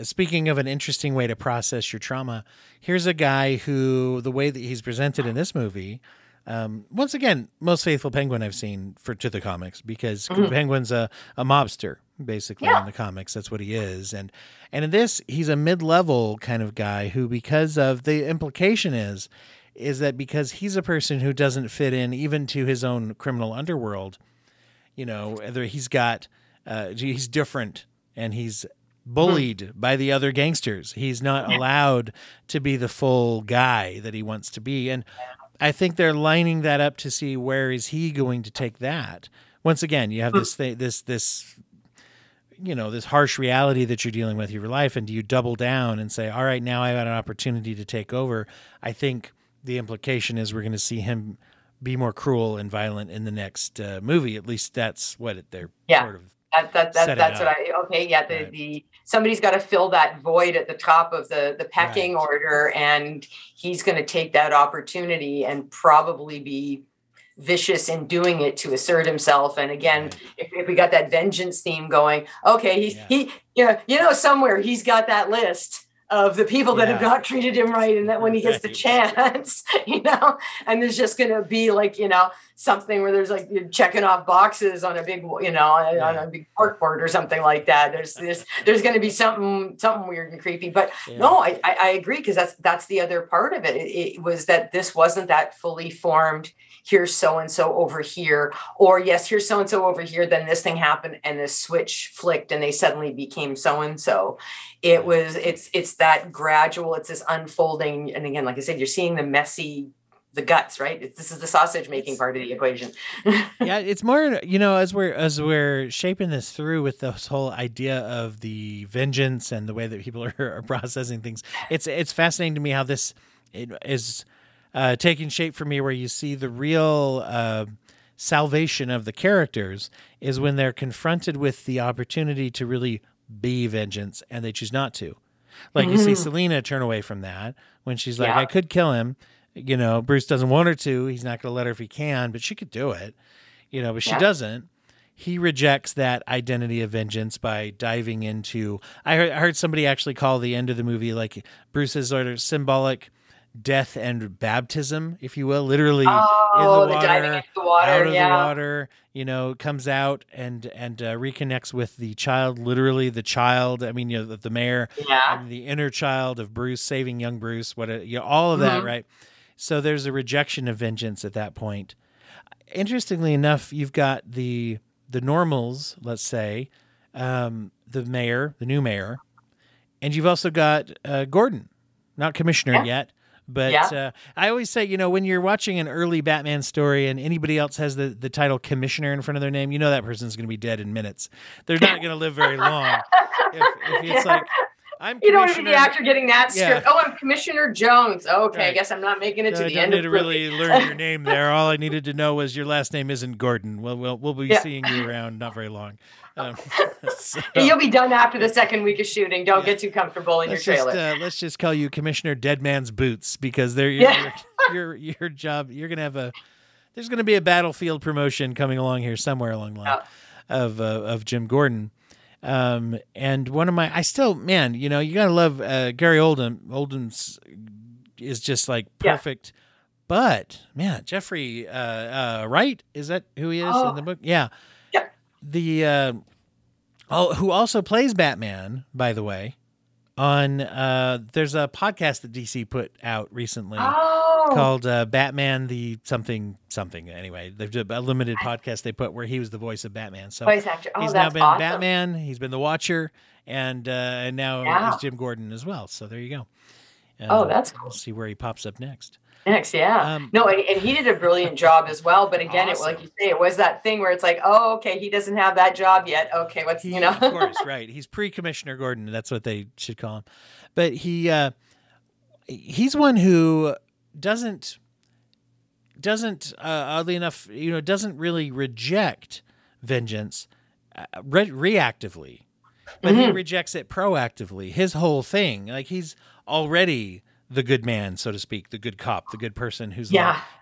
Speaking of an interesting way to process your trauma, here's a guy who, the way that he's presented in this movie, once again, most faithful Penguin I've seen to the comics, because Penguin's a mobster, basically, in the comics. That's what he is. And in this, he's a mid-level kind of guy who, because of the implication is that because he's a person who doesn't fit in even to his own criminal underworld, he's different, and he's bullied by the other gangsters. He's not allowed to be the full guy that he wants to be. And I think they're lining that up to see where is he going to take that. Once again, you have this harsh reality that you're dealing with in your life. And do you double down and say, all right, now I've had an opportunity to take over? I think the implication is we're going to see him be more cruel and violent in the next movie. At least that's what they're sort of. That's what somebody's got to fill that void at the top of the pecking order, and he's going to take that opportunity and probably be vicious in doing it to assert himself. And again, if we got that vengeance theme going, okay, somewhere he's got that list of the people that have not treated him right, and that when he gets the chance, and there's just going to be something where there's you're checking off boxes on a big, on a big corkboard or something like that. There's going to be something weird and creepy. But no, I agree, because that's the other part of it. It was that this wasn't that fully formed. Here's so-and-so over here, or yes, here's so-and-so over here. Then this thing happened and this switch flicked and they suddenly became so-and-so. It's that gradual, it's this unfolding. And again, like I said, you're seeing the guts, right? This is the sausage making part of the equation. Yeah. It's more, as we're shaping this through with this whole idea of the vengeance and the way that people are processing things. It's fascinating to me how this is taking shape for me, where you see the real salvation of the characters is when they're confronted with the opportunity to really be vengeance, and they choose not to. Like you see Selena turn away from that when she's like, I could kill him. Bruce doesn't want her to. He's not going to let her if he can, but she could do it. But she doesn't. He rejects that identity of vengeance by diving into. I heard somebody actually call the end of the movie like Bruce's sort of symbolic death and baptism, if you will, literally in the water, diving into the water, out of the water, comes out and reconnects with the child, literally the child. I mean, the mayor, the inner child of Bruce, saving young Bruce, all of that, right? So there's a rejection of vengeance at that point. Interestingly enough, you've got the normals, let's say, the new mayor, and you've also got Gordon, not commissioner yet. But I always say, when you're watching an early Batman story and anybody else has the title commissioner in front of their name, that person's going to be dead in minutes. They're not going to live very long. If it's like, I'm you don't want to be the actor getting that script. Oh, I'm Commissioner Jones. Okay, I guess I'm not making it to the end of the movie. I don't need to really learn your name there. All I needed to know was your last name isn't Gordon. Well, we'll be seeing you around not very long. You'll be done after the second week of shooting. Don't get too comfortable in your trailer. Let's just call you Commissioner Dead Man's Boots, because your job. You're gonna have there's gonna be a battlefield promotion coming along here somewhere along the line. of Jim Gordon. And one of my, I still, man, you gotta love Gary Oldham. Oldham's is just like perfect. But man, Jeffrey Wright, is that who he is in the book? Yeah. Yeah. The who also plays Batman, by the way. On there's a podcast that DC put out recently called Batman the something. Anyway, they've done a limited podcast they put where he was the voice of Batman. So voice actor. He's now been awesome. Batman. He's been the Watcher, and now he's Jim Gordon as well. So there you go. That's cool. We'll see where he pops up next. No, and he did a brilliant job as well. But again, awesome. Like you say, it was that thing where it's like, oh, okay, he doesn't have that job yet. Okay, what's Of course, right? He's pre-Commissioner Gordon. That's what they should call him. But he's one who doesn't oddly enough, doesn't really reject vengeance reactively, but he rejects it proactively. His whole thing, like he's already the good man, so to speak, the good cop, the good person who's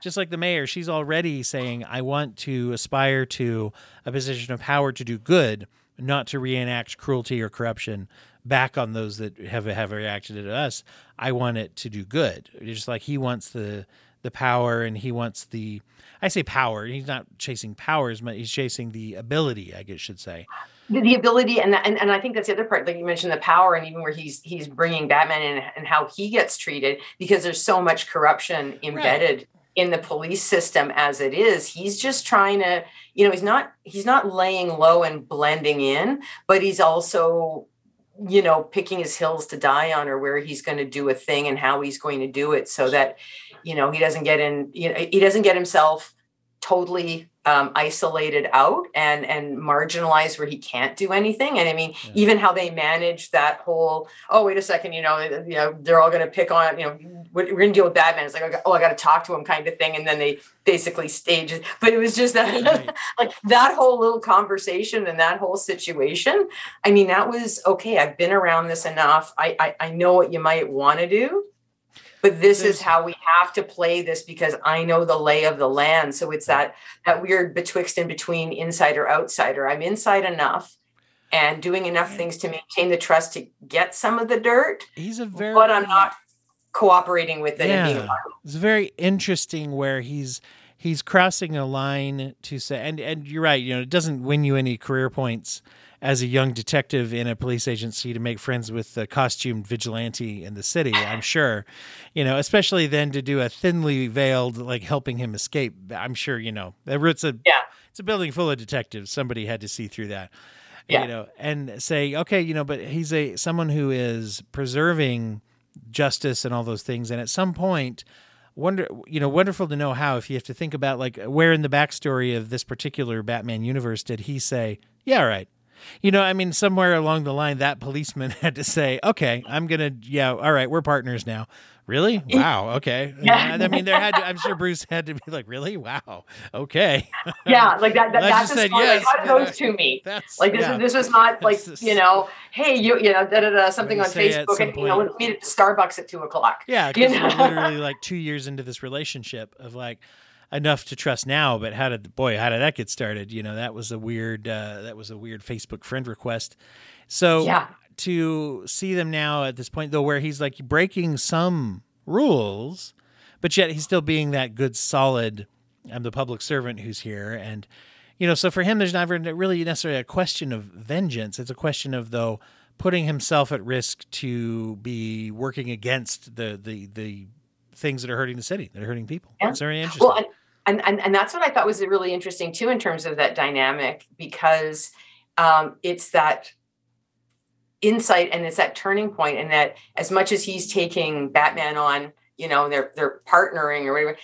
just like the mayor. She's already saying, I want to aspire to a position of power to do good, not to reenact cruelty or corruption back on those that have reacted to us. I want it to do good. Just like he wants the power, and he wants I say power, he's not chasing powers, but he's chasing the ability, I guess I should say. The ability, and I think that's the other part, like you mentioned, the power, and even where he's bringing Batman in and how he gets treated, because there's so much corruption embedded in the police system as it is. He's just trying to, he's not laying low and blending in, but he's also, picking his hills to die on, or where he's going to do a thing and how he's going to do it, so that, he doesn't get in, he doesn't get himself totally isolated out and marginalized where he can't do anything. And I mean, even how they manage that whole, oh, wait a second, they're all going to pick on, we're going to deal with Batman. It's like, I got to talk to him kind of thing. And then they basically stage it. But it was just that, like that whole little conversation and that whole situation. I mean, that was, okay, I've been around this enough. I know what you might want to do. But this is how we have to play this, because I know the lay of the land. So it's that weird betwixt and between insider, outsider. I'm inside enough and doing enough things to maintain the trust to get some of the dirt. But I'm not cooperating with it. And being it's very interesting where he's crossing a line to say, and you're right, it doesn't win you any career points as a young detective in a police agency to make friends with a costumed vigilante in the city, I'm sure, especially then to do a thinly veiled, like helping him escape. I'm sure, it's a building full of detectives. Somebody had to see through that, and say, okay, but he's someone who is preserving justice and all those things. And at some point, wonderful to know how, if you have to think about like where in the backstory of this particular Batman universe did he say, yeah, right. Somewhere along the line, that policeman had to say, okay, I'm going to, all right, we're partners now. Really? Wow. Okay. Yeah. I'm sure Bruce had to be like, really? Wow. Okay. Yeah. Like that's just yes, like, how did those two meet? This was not like, hey, something on Facebook and, let's meet at Starbucks at 2:00. Yeah. Because we're literally like 2 years into this relationship of like, enough to trust now, but how did that get started? That was a weird Facebook friend request. So to see them now at this point though, where he's like breaking some rules, but yet he's still being that good, solid, I'm the public servant who's here. And, so for him, there's never really necessarily a question of vengeance. It's a question of, though, putting himself at risk to be working against the things that are hurting the city, that are hurting people. Yeah. It's very interesting. Well, and that's what I thought was really interesting too, in terms of that dynamic, because it's that insight and it's that turning point, and that as much as he's taking Batman on, and they're partnering or whatever,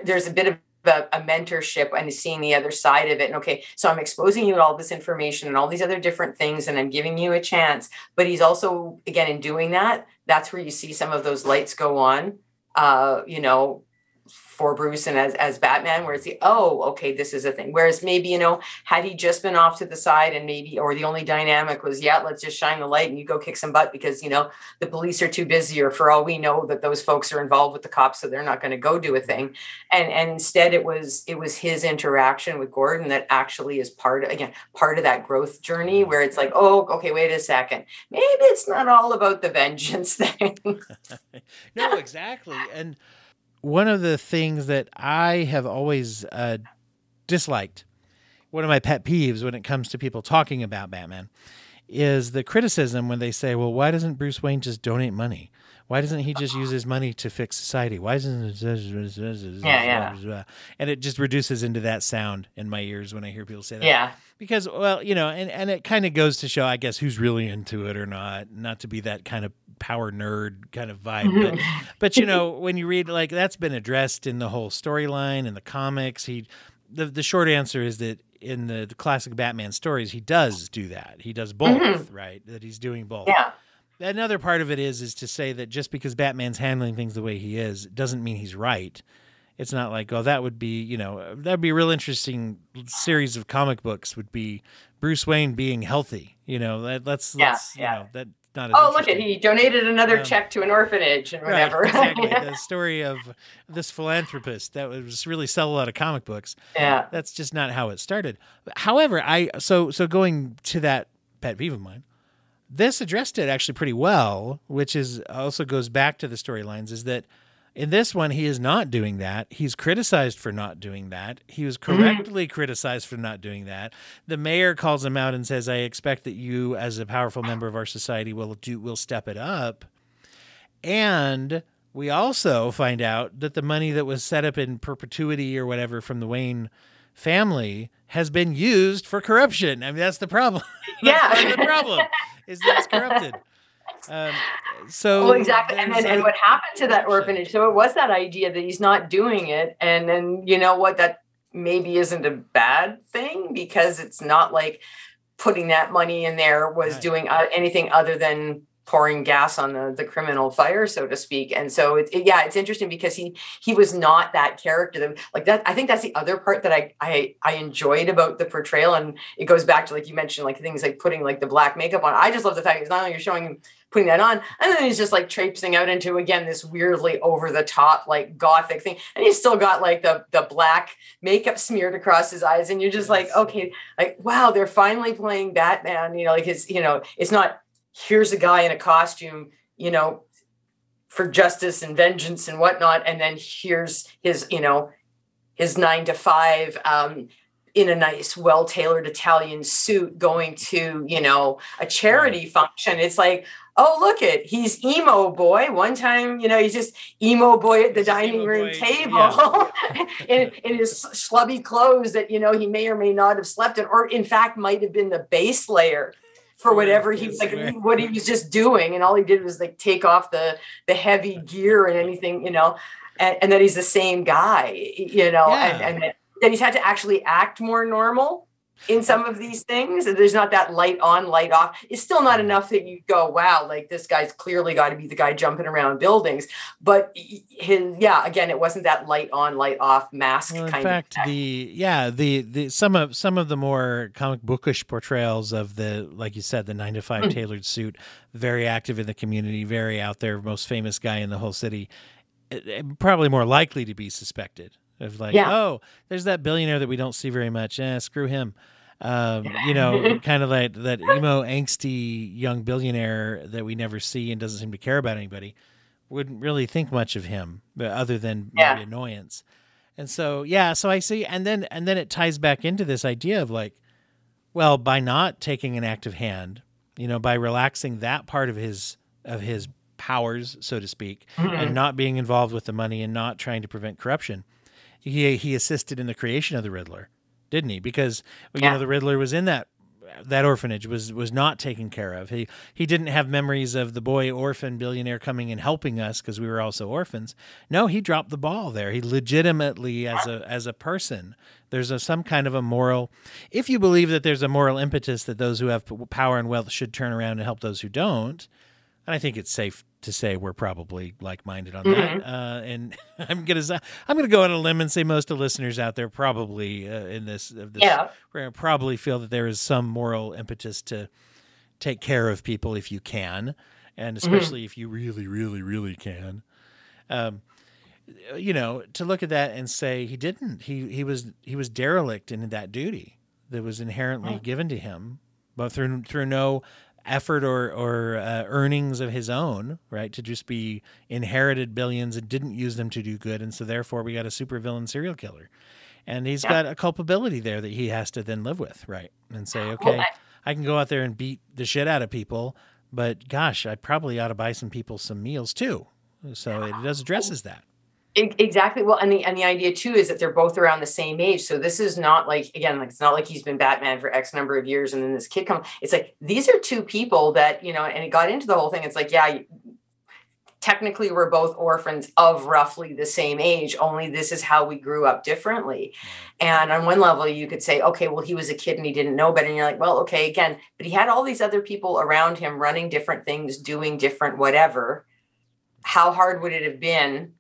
there's a bit of a mentorship and seeing the other side of it. And okay, so I'm exposing you to all this information and all these other different things, and I'm giving you a chance. But he's also, again, in doing that, that's where you see some of those lights go on, for Bruce and as Batman, where it's okay, this is a thing. Whereas maybe, had he just been off to the side and maybe, or the only dynamic was, let's just shine the light and you go kick some butt because, the police are too busy, or for all we know that those folks are involved with the cops, so they're not going to go do a thing. And instead it was his interaction with Gordon that actually is part of that growth journey, where it's like, oh, okay, wait a second. Maybe it's not all about the vengeance thing. No, exactly. And one of the things that I have always disliked, one of my pet peeves when it comes to people talking about Batman, is the criticism when they say, well, why doesn't Bruce Wayne just donate money? Why doesn't he just use his money to fix society? Why isn't it? Yeah. And it just reduces into that sound in my ears when I hear people say that. Yeah. Because, well, and it kind of goes to show, I guess, who's really into it or not to be that kind of power nerd kind of vibe. But when you read, like, that's been addressed in the whole storyline in the comics. The short answer is that in the classic Batman stories, he does do that. He does both, right? That he's doing both. Yeah. Another part of it is to say that just because Batman's handling things the way he is doesn't mean he's right. It's not like, oh, that would be, that'd be a real interesting series of comic books would be Bruce Wayne being healthy. That's that not. Oh, look at he donated another check to an orphanage and whatever. Right, exactly. The story of this philanthropist that was really sell a lot of comic books. Yeah, that's just not how it started. However, so going to that pet peeve of mine. This addressed it actually pretty well, which is also goes back to the storylines, is that in this one, he is not doing that. He's criticized for not doing that. He was correctly criticized for not doing that. The mayor calls him out and says, I expect that you, as a powerful member of our society, will step it up. And we also find out that the money that was set up in perpetuity or whatever from the Wayne family has been used for corruption. I mean, that's the problem. That's the problem is that it's corrupted. Well, exactly. And what happened to that orphanage? So it was that idea that he's not doing it. And then, that maybe isn't a bad thing, because it's not like putting that money in there was doing anything other than pouring gas on the criminal fire, so to speak. And so it's interesting because he was not that character like that. I think that's the other part that I enjoyed about the portrayal. And it goes back to, like you mentioned, like things like putting like the black makeup on. I just love the fact it's not only you're showing him putting that on, and then he's just like traipsing out into, again, this weirdly over the top, like gothic thing. And he's still got like the black makeup smeared across his eyes. And you're just like, okay, like, wow, they're finally playing Batman, like his, it's not, here's a guy in a costume, for justice and vengeance and whatnot. And then here's his, his 9 to 5, in a nice, well-tailored Italian suit going to, a charity function. It's like, oh, look he's emo boy. One time, he's just emo boy at the dining room table in his schlubby clothes that, he may or may not have slept in, or in fact might have been the base layer for whatever he was, like, what he was just doing. And all he did was like take off the heavy gear and anything, and that he's the same guy, and that he's had to actually act more normal in some of these things. There's not that light on, light off. It's still not enough that you go, wow, like this guy's clearly got to be the guy jumping around buildings. But again, it wasn't that light on, light off mask kind of. In fact, some of the more comic bookish portrayals of the, like you said, the 9 to 5 tailored suit, very active in the community, very out there, most famous guy in the whole city, probably more likely to be suspected. Of like, oh, there's that billionaire that we don't see very much. Screw him. Kind of like that emo, angsty young billionaire that we never see and doesn't seem to care about anybody. Wouldn't really think much of him, but other than maybe annoyance. And so, so I see. And then it ties back into this idea of like, well, by not taking an active hand, by relaxing that part of his powers, so to speak, and not being involved with the money and not trying to prevent corruption, he assisted in the creation of the Riddler, didn't he? Because the Riddler was in that orphanage, was not taken care of. He didn't have memories of the boy orphan billionaire coming and helping us because we were also orphans. No, he dropped the ball there. He legitimately, as a person, there's some kind of a moral. If you believe that there's a moral impetus that those who have power and wealth should turn around and help those who don't, and I think it's safe to say we're probably like-minded on Mhm. that. And I'm gonna go on a limb and say most of the listeners out there probably in this Yeah. we're gonna probably feel that there is some moral impetus to take care of people if you can, and Mhm. especially if you really, really, really can. Um, to look at that and say he didn't. He was derelict in that duty that was inherently given to him, but through no effort or earnings of his own, right? To just be inherited billions and didn't use them to do good, and so therefore we got a supervillain serial killer, and he's Yeah. got a culpability there that he has to then live with, right? And say, Well, okay, I can go out there and beat the shit out of people, but gosh, I probably ought to buy some people some meals too. So it does addresses that. Exactly. Well, and the idea too is that they're both around the same age. So this is not like, again, like it's not like he's been Batman for X number of years and then this kid comes. It's like these are two people that, and it got into the whole thing. It's like, yeah, technically we're both orphans of roughly the same age, only this is how we grew up differently. And on one level, you could say, okay, well, he was a kid and he didn't know better. And you're like, well, okay, again, but he had all these other people around him running different things, doing different whatever. How hard would it have been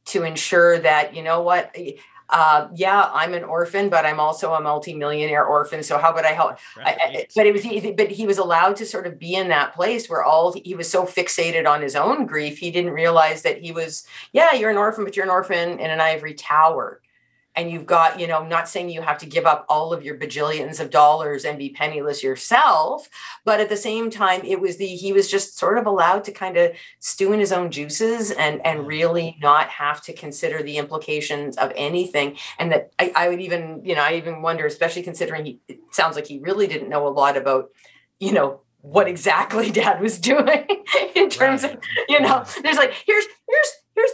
to ensure that, what, yeah, I'm an orphan, but I'm also a multimillionaire orphan. So how would I help? Right. But he was allowed to sort of be in that place where he was so fixated on his own grief. He didn't realize that he was, yeah, you're an orphan, but you're an orphan in an ivory tower. And you've got, not saying you have to give up all of your bajillions of dollars and be penniless yourself, but at the same time, he was just sort of allowed to kind of stew in his own juices and really not have to consider the implications of anything. And that I would even, I even wonder, especially considering it sounds like he really didn't know a lot about, what exactly Dad was doing in terms of, there's like, here's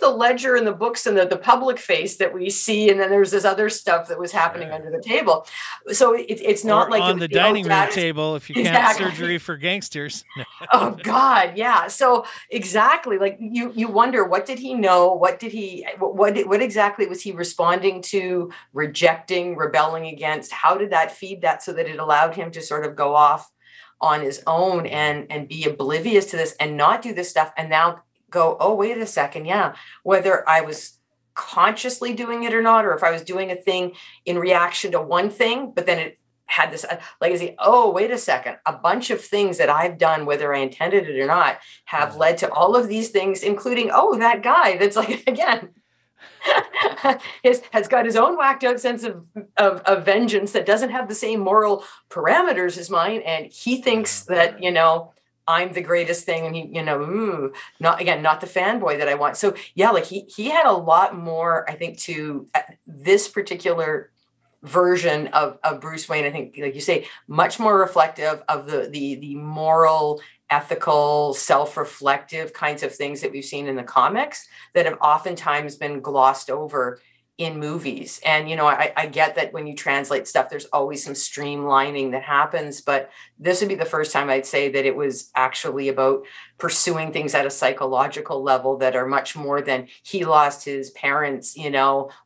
the ledger and the books and the public face that we see. And then there's this other stuff that was happening under the table. So it's not like on the dining room table, if you count surgery for gangsters. Oh God. Yeah. So exactly. Like you wonder, what did he know? What exactly was he responding to, rejecting, rebelling against? How did that feed that so that it allowed him to sort of go off on his own and be oblivious to this and not do this stuff and now go, oh, wait a second. Yeah. Whether I was consciously doing it or not, or if I was doing a thing in reaction to one thing, but then it had this, oh, wait a second. A bunch of things that I've done, whether I intended it or not, have led to all of these things, including, oh, that guy that's like, again, has got his own whacked out sense of vengeance that doesn't have the same moral parameters as mine. And he thinks that, I'm the greatest thing. And he, not the fanboy that I want. So yeah, like he had a lot more, I think, to this particular version of Bruce Wayne. I think, like you say, much more reflective of the moral, ethical, self-reflective kinds of things that we've seen in the comics that have oftentimes been glossed over in movies. And, I get that when you translate stuff, there's always some streamlining that happens, but this would be the first time I'd say that it was actually about pursuing things at a psychological level that are much more than he lost his parents,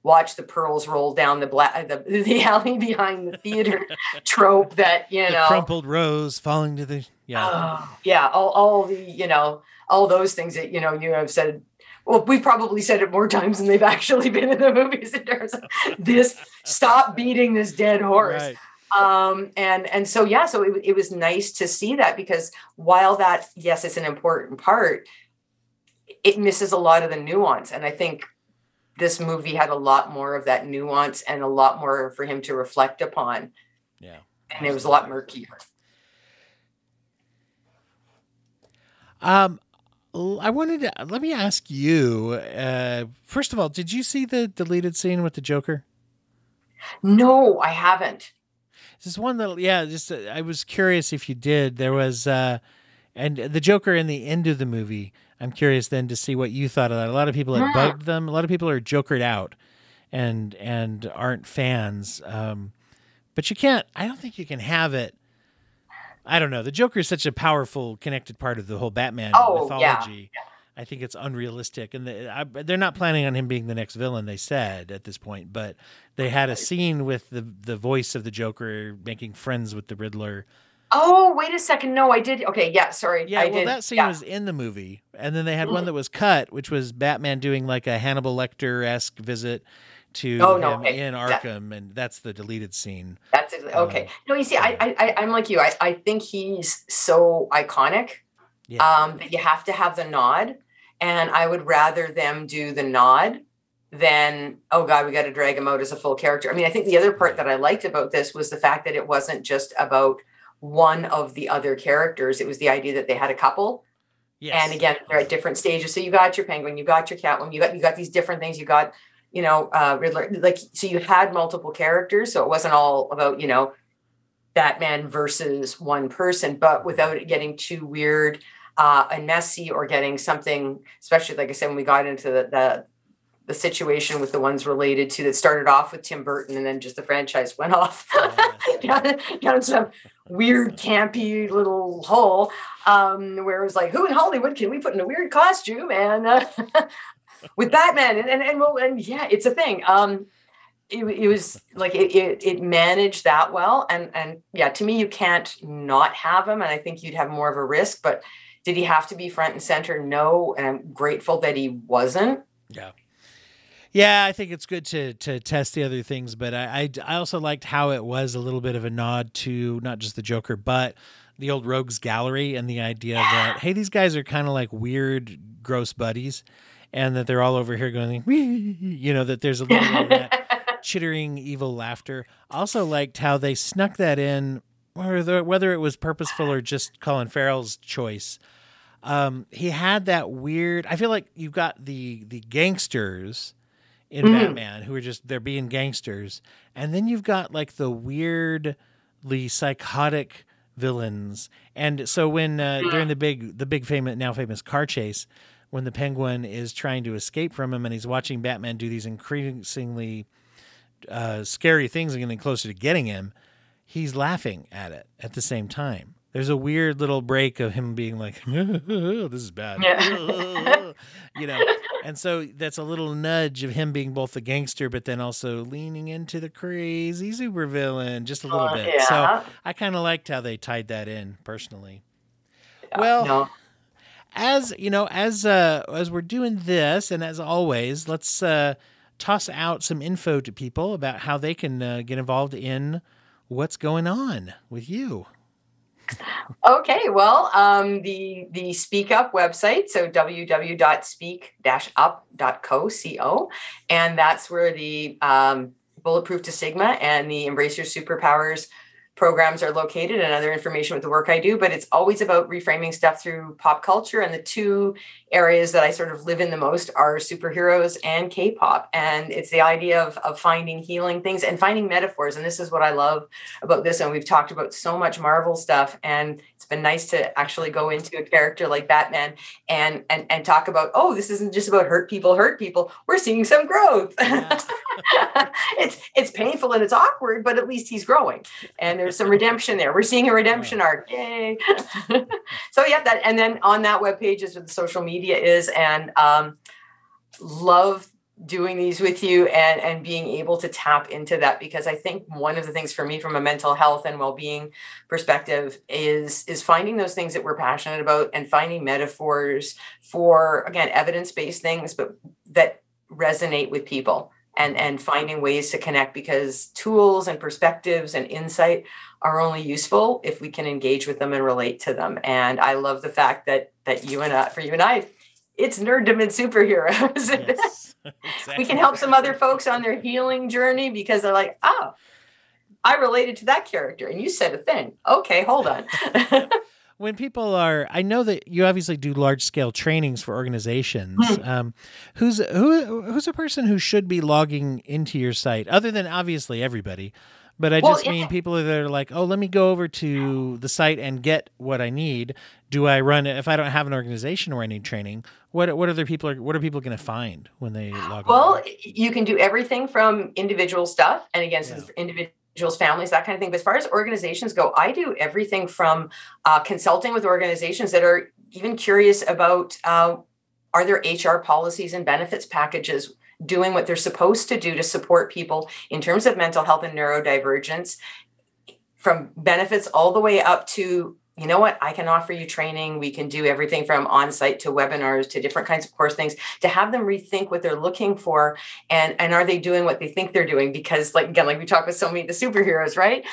watch the pearls roll down the alley behind the theater trope that, the crumpled rose falling to the, all the, all those things that, you have said. Well, we've probably said it more times than they've actually been in the movies in terms of this, stop beating this dead horse. Right. And so, yeah, so it was nice to see that, because while that, yes, it's an important part, it misses a lot of the nuance. And I think this movie had a lot more of that nuance and a lot more for him to reflect upon. Yeah. And it was a lot murkier. Let me ask you, first of all, did you see the deleted scene with the Joker? No, I haven't. This is one that, I was curious if you did. There was, and the Joker in the end of the movie, I'm curious then to see what you thought of that. A lot of people had bugged them. A lot of people are Jokered out and aren't fans. But I don't think you can have it. I don't know. The Joker is such a powerful, connected part of the whole Batman mythology. Yeah. I think it's unrealistic. And they're not planning on him being the next villain, they said, at this point. But they had a scene with the voice of the Joker making friends with the Riddler. Oh, wait a second. No, I did. Okay, yeah, sorry. Yeah, I well, did. that scene Yeah. was in the movie, and then they had one Mhm. that was cut, which was Batman doing like a Hannibal Lecter-esque visit to Oh, no, him okay. in Yeah. Arkham, and that's the deleted scene. Okay. No, you see, Yeah, I'm like you. I think he's so iconic yeah, that you have to have the nod. And I would rather them do the nod than, oh God, we got to drag him out as a full character. I mean, I think the other part right. that I liked about this was the fact that it wasn't just about one of the other characters. It was the idea that they had a couple. And Yes, again, they're at different stages. So you got your Penguin, you got your Catwoman, you got these different things. You got, Riddler. Like, so you had multiple characters. So it wasn't all about, Batman versus one person, but without it getting too weird and messy, or getting something, especially like I said, when we got into the situation with the ones related to, that started off with Tim Burton and then just the franchise went off yes. down some weird campy little hole, where it was like, who in Hollywood can we put in a weird costume and with Batman, and yeah, it's a thing. It was like it managed that well, and yeah, to me, you can't not have him, and I think you'd have more of a risk. But did he have to be front and center? No, and I'm grateful that he wasn't. Yeah. Yeah, I think it's good to test the other things, but I also liked how it was a little bit of a nod to not just the Joker, but the old Rogues Gallery, and the idea that, hey, these guys are kind of like weird, gross buddies, and that they're all over here going, wee, that there's a little bit of that chittering evil laughter. Also liked how they snuck that in, whether it was purposeful or just Colin Farrell's choice. He had that weird. I feel like you've got the gangsters in Batman who are they're being gangsters, and then you've got like the weirdly psychotic villains. And so when during the big famous car chase, when the Penguin is trying to escape from him and he's watching Batman do these increasingly scary things and getting closer to getting him, he's laughing at it at the same time. There's a weird little break of him being like, oh, this is bad. Yeah. And so that's a little nudge of him being both a gangster, but then also leaning into the crazy supervillain just a little bit. So Yeah. I kind of liked how they tied that in personally. Yeah, Well, no. as we're doing this, and as always, let's toss out some info to people about how they can get involved in what's going on with you. Okay, well, the Speak Up website, so www.speak-up.co, and that's where the Bulletproof to Sigma and the Embrace Your Superpowers programs are located, and other information with the work I do. But it's always about reframing stuff through pop culture, and the two areas that I sort of live in the most are superheroes and K-pop. And it's the idea of finding healing things and finding metaphors. And this is what I love about this. And we've talked about so much Marvel stuff, and it's been nice to actually go into a character like Batman and talk about, oh, this isn't just about hurt people. We're seeing some growth. Yeah. It's painful and it's awkward, but at least he's growing, and there's some redemption there. We're seeing a redemption arc. Yay. So yeah, that, and then on that webpage is where the social media is, and love doing these with you and being able to tap into that, because I think one of the things for me from a mental health and well-being perspective is finding those things that we're passionate about and finding metaphors for, again, evidence-based things, but that resonate with people, and finding ways to connect, because tools and perspectives and insight are only useful if we can engage with them and relate to them. And I love the fact that for you and I, it's nerddom and superheroes. Yes, exactly. We can help some other folks on their healing journey, because they're like, oh, I related to that character and you said a thing. Okay, hold on. When people I know that you obviously do large scale trainings for organizations. Who's a person who should be logging into your site, other than obviously everybody? But I just mean people that are like, oh, let me go over to the site and get what I need. Do I run it if I don't have an organization where I need training? What are people going to find when they log on? Well, you can do everything from individual stuff, and again, so for individuals, families, that kind of thing. But as far as organizations go, I do everything from consulting with organizations that are even curious about are there HR policies and benefits packages doing what they're supposed to do to support people in terms of mental health and neurodivergence, from benefits all the way up to, you know what, I can offer you training. We can do everything from on-site to webinars to different kinds of course things, to have them rethink what they're looking for, and are they doing what they think they're doing? Because like we talk with so many of the superheroes, right?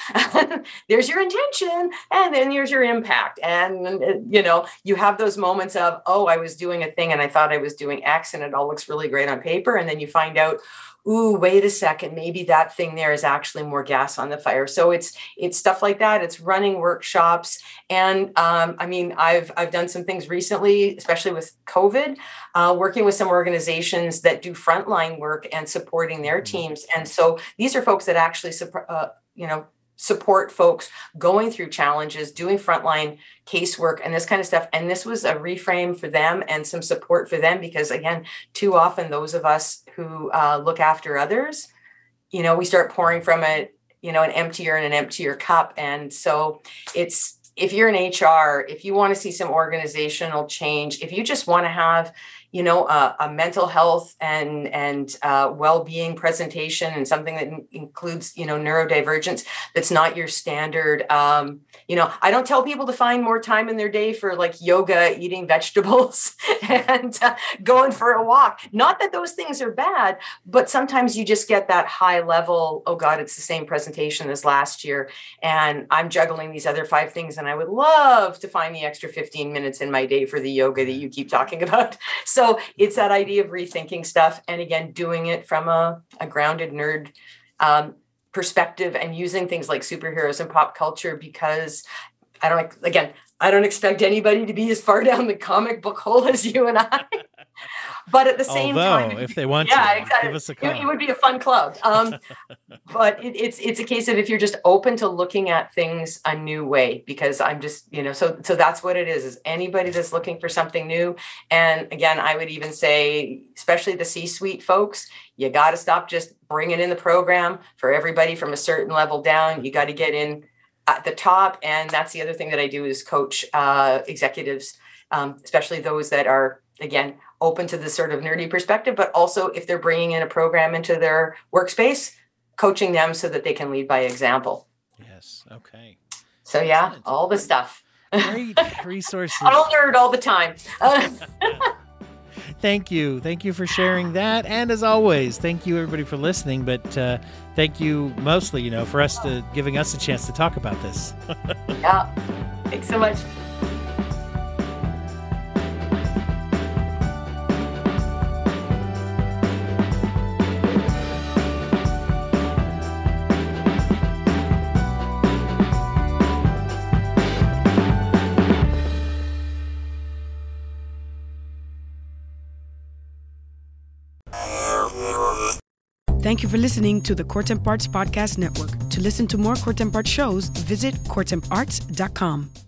There's your intention, and then here's your impact. And you have those moments of, oh, I was doing a thing and I thought I was doing X, and it all looks really great on paper. And then you find out, ooh, wait a second, maybe that thing there is actually more gas on the fire. So it's stuff like that. It's running workshops. And I've done some things recently, especially with COVID, working with some organizations that do frontline work and supporting their teams. And so these are folks that actually support folks going through challenges, doing frontline casework and this kind of stuff. And this was a reframe for them and some support for them, because again, too often those of us who look after others, we start pouring from an emptier cup. And so if you're in HR, if you want to see some organizational change, if you just want to have a mental health and well-being presentation, and something that includes, neurodivergence, that's not your standard. I don't tell people to find more time in their day for like yoga, eating vegetables, and going for a walk. Not that those things are bad, but sometimes you just get that high level, oh God, it's the same presentation as last year, and I'm juggling these other 5 things, and I would love to find the extra 15 minutes in my day for the yoga that you keep talking about. So it's that idea of rethinking stuff, and again, doing it from a grounded nerd perspective, and using things like superheroes and pop culture, because I don't expect anybody to be as far down the comic book hole as you and I. But at the same time, if they want to, exactly. Give us a call. It would be a fun club. But it's a case of, if you're just open to looking at things a new way, because I'm just, so that's what it is anybody that's looking for something new. And again, I would even say, especially the C-suite folks, you got to stop just bringing in the program for everybody from a certain level down. You got to get in at the top. And that's the other thing that I do, is coach executives, especially those that are, again, open to this sort of nerdy perspective, but also if they're bringing in a program into their workspace, coaching them so that they can lead by example. Yes. Okay. So yeah, excellent. All the stuff. Great resources. I'll nerd all the time. Thank you. Thank you for sharing that. And as always, thank you everybody for listening, but thank you mostly, for giving us a chance to talk about this. Yeah. Thanks so much. Thank you for listening to the Court and Parts Podcast Network. To listen to more Court and Parts shows, visit courtandarts.com.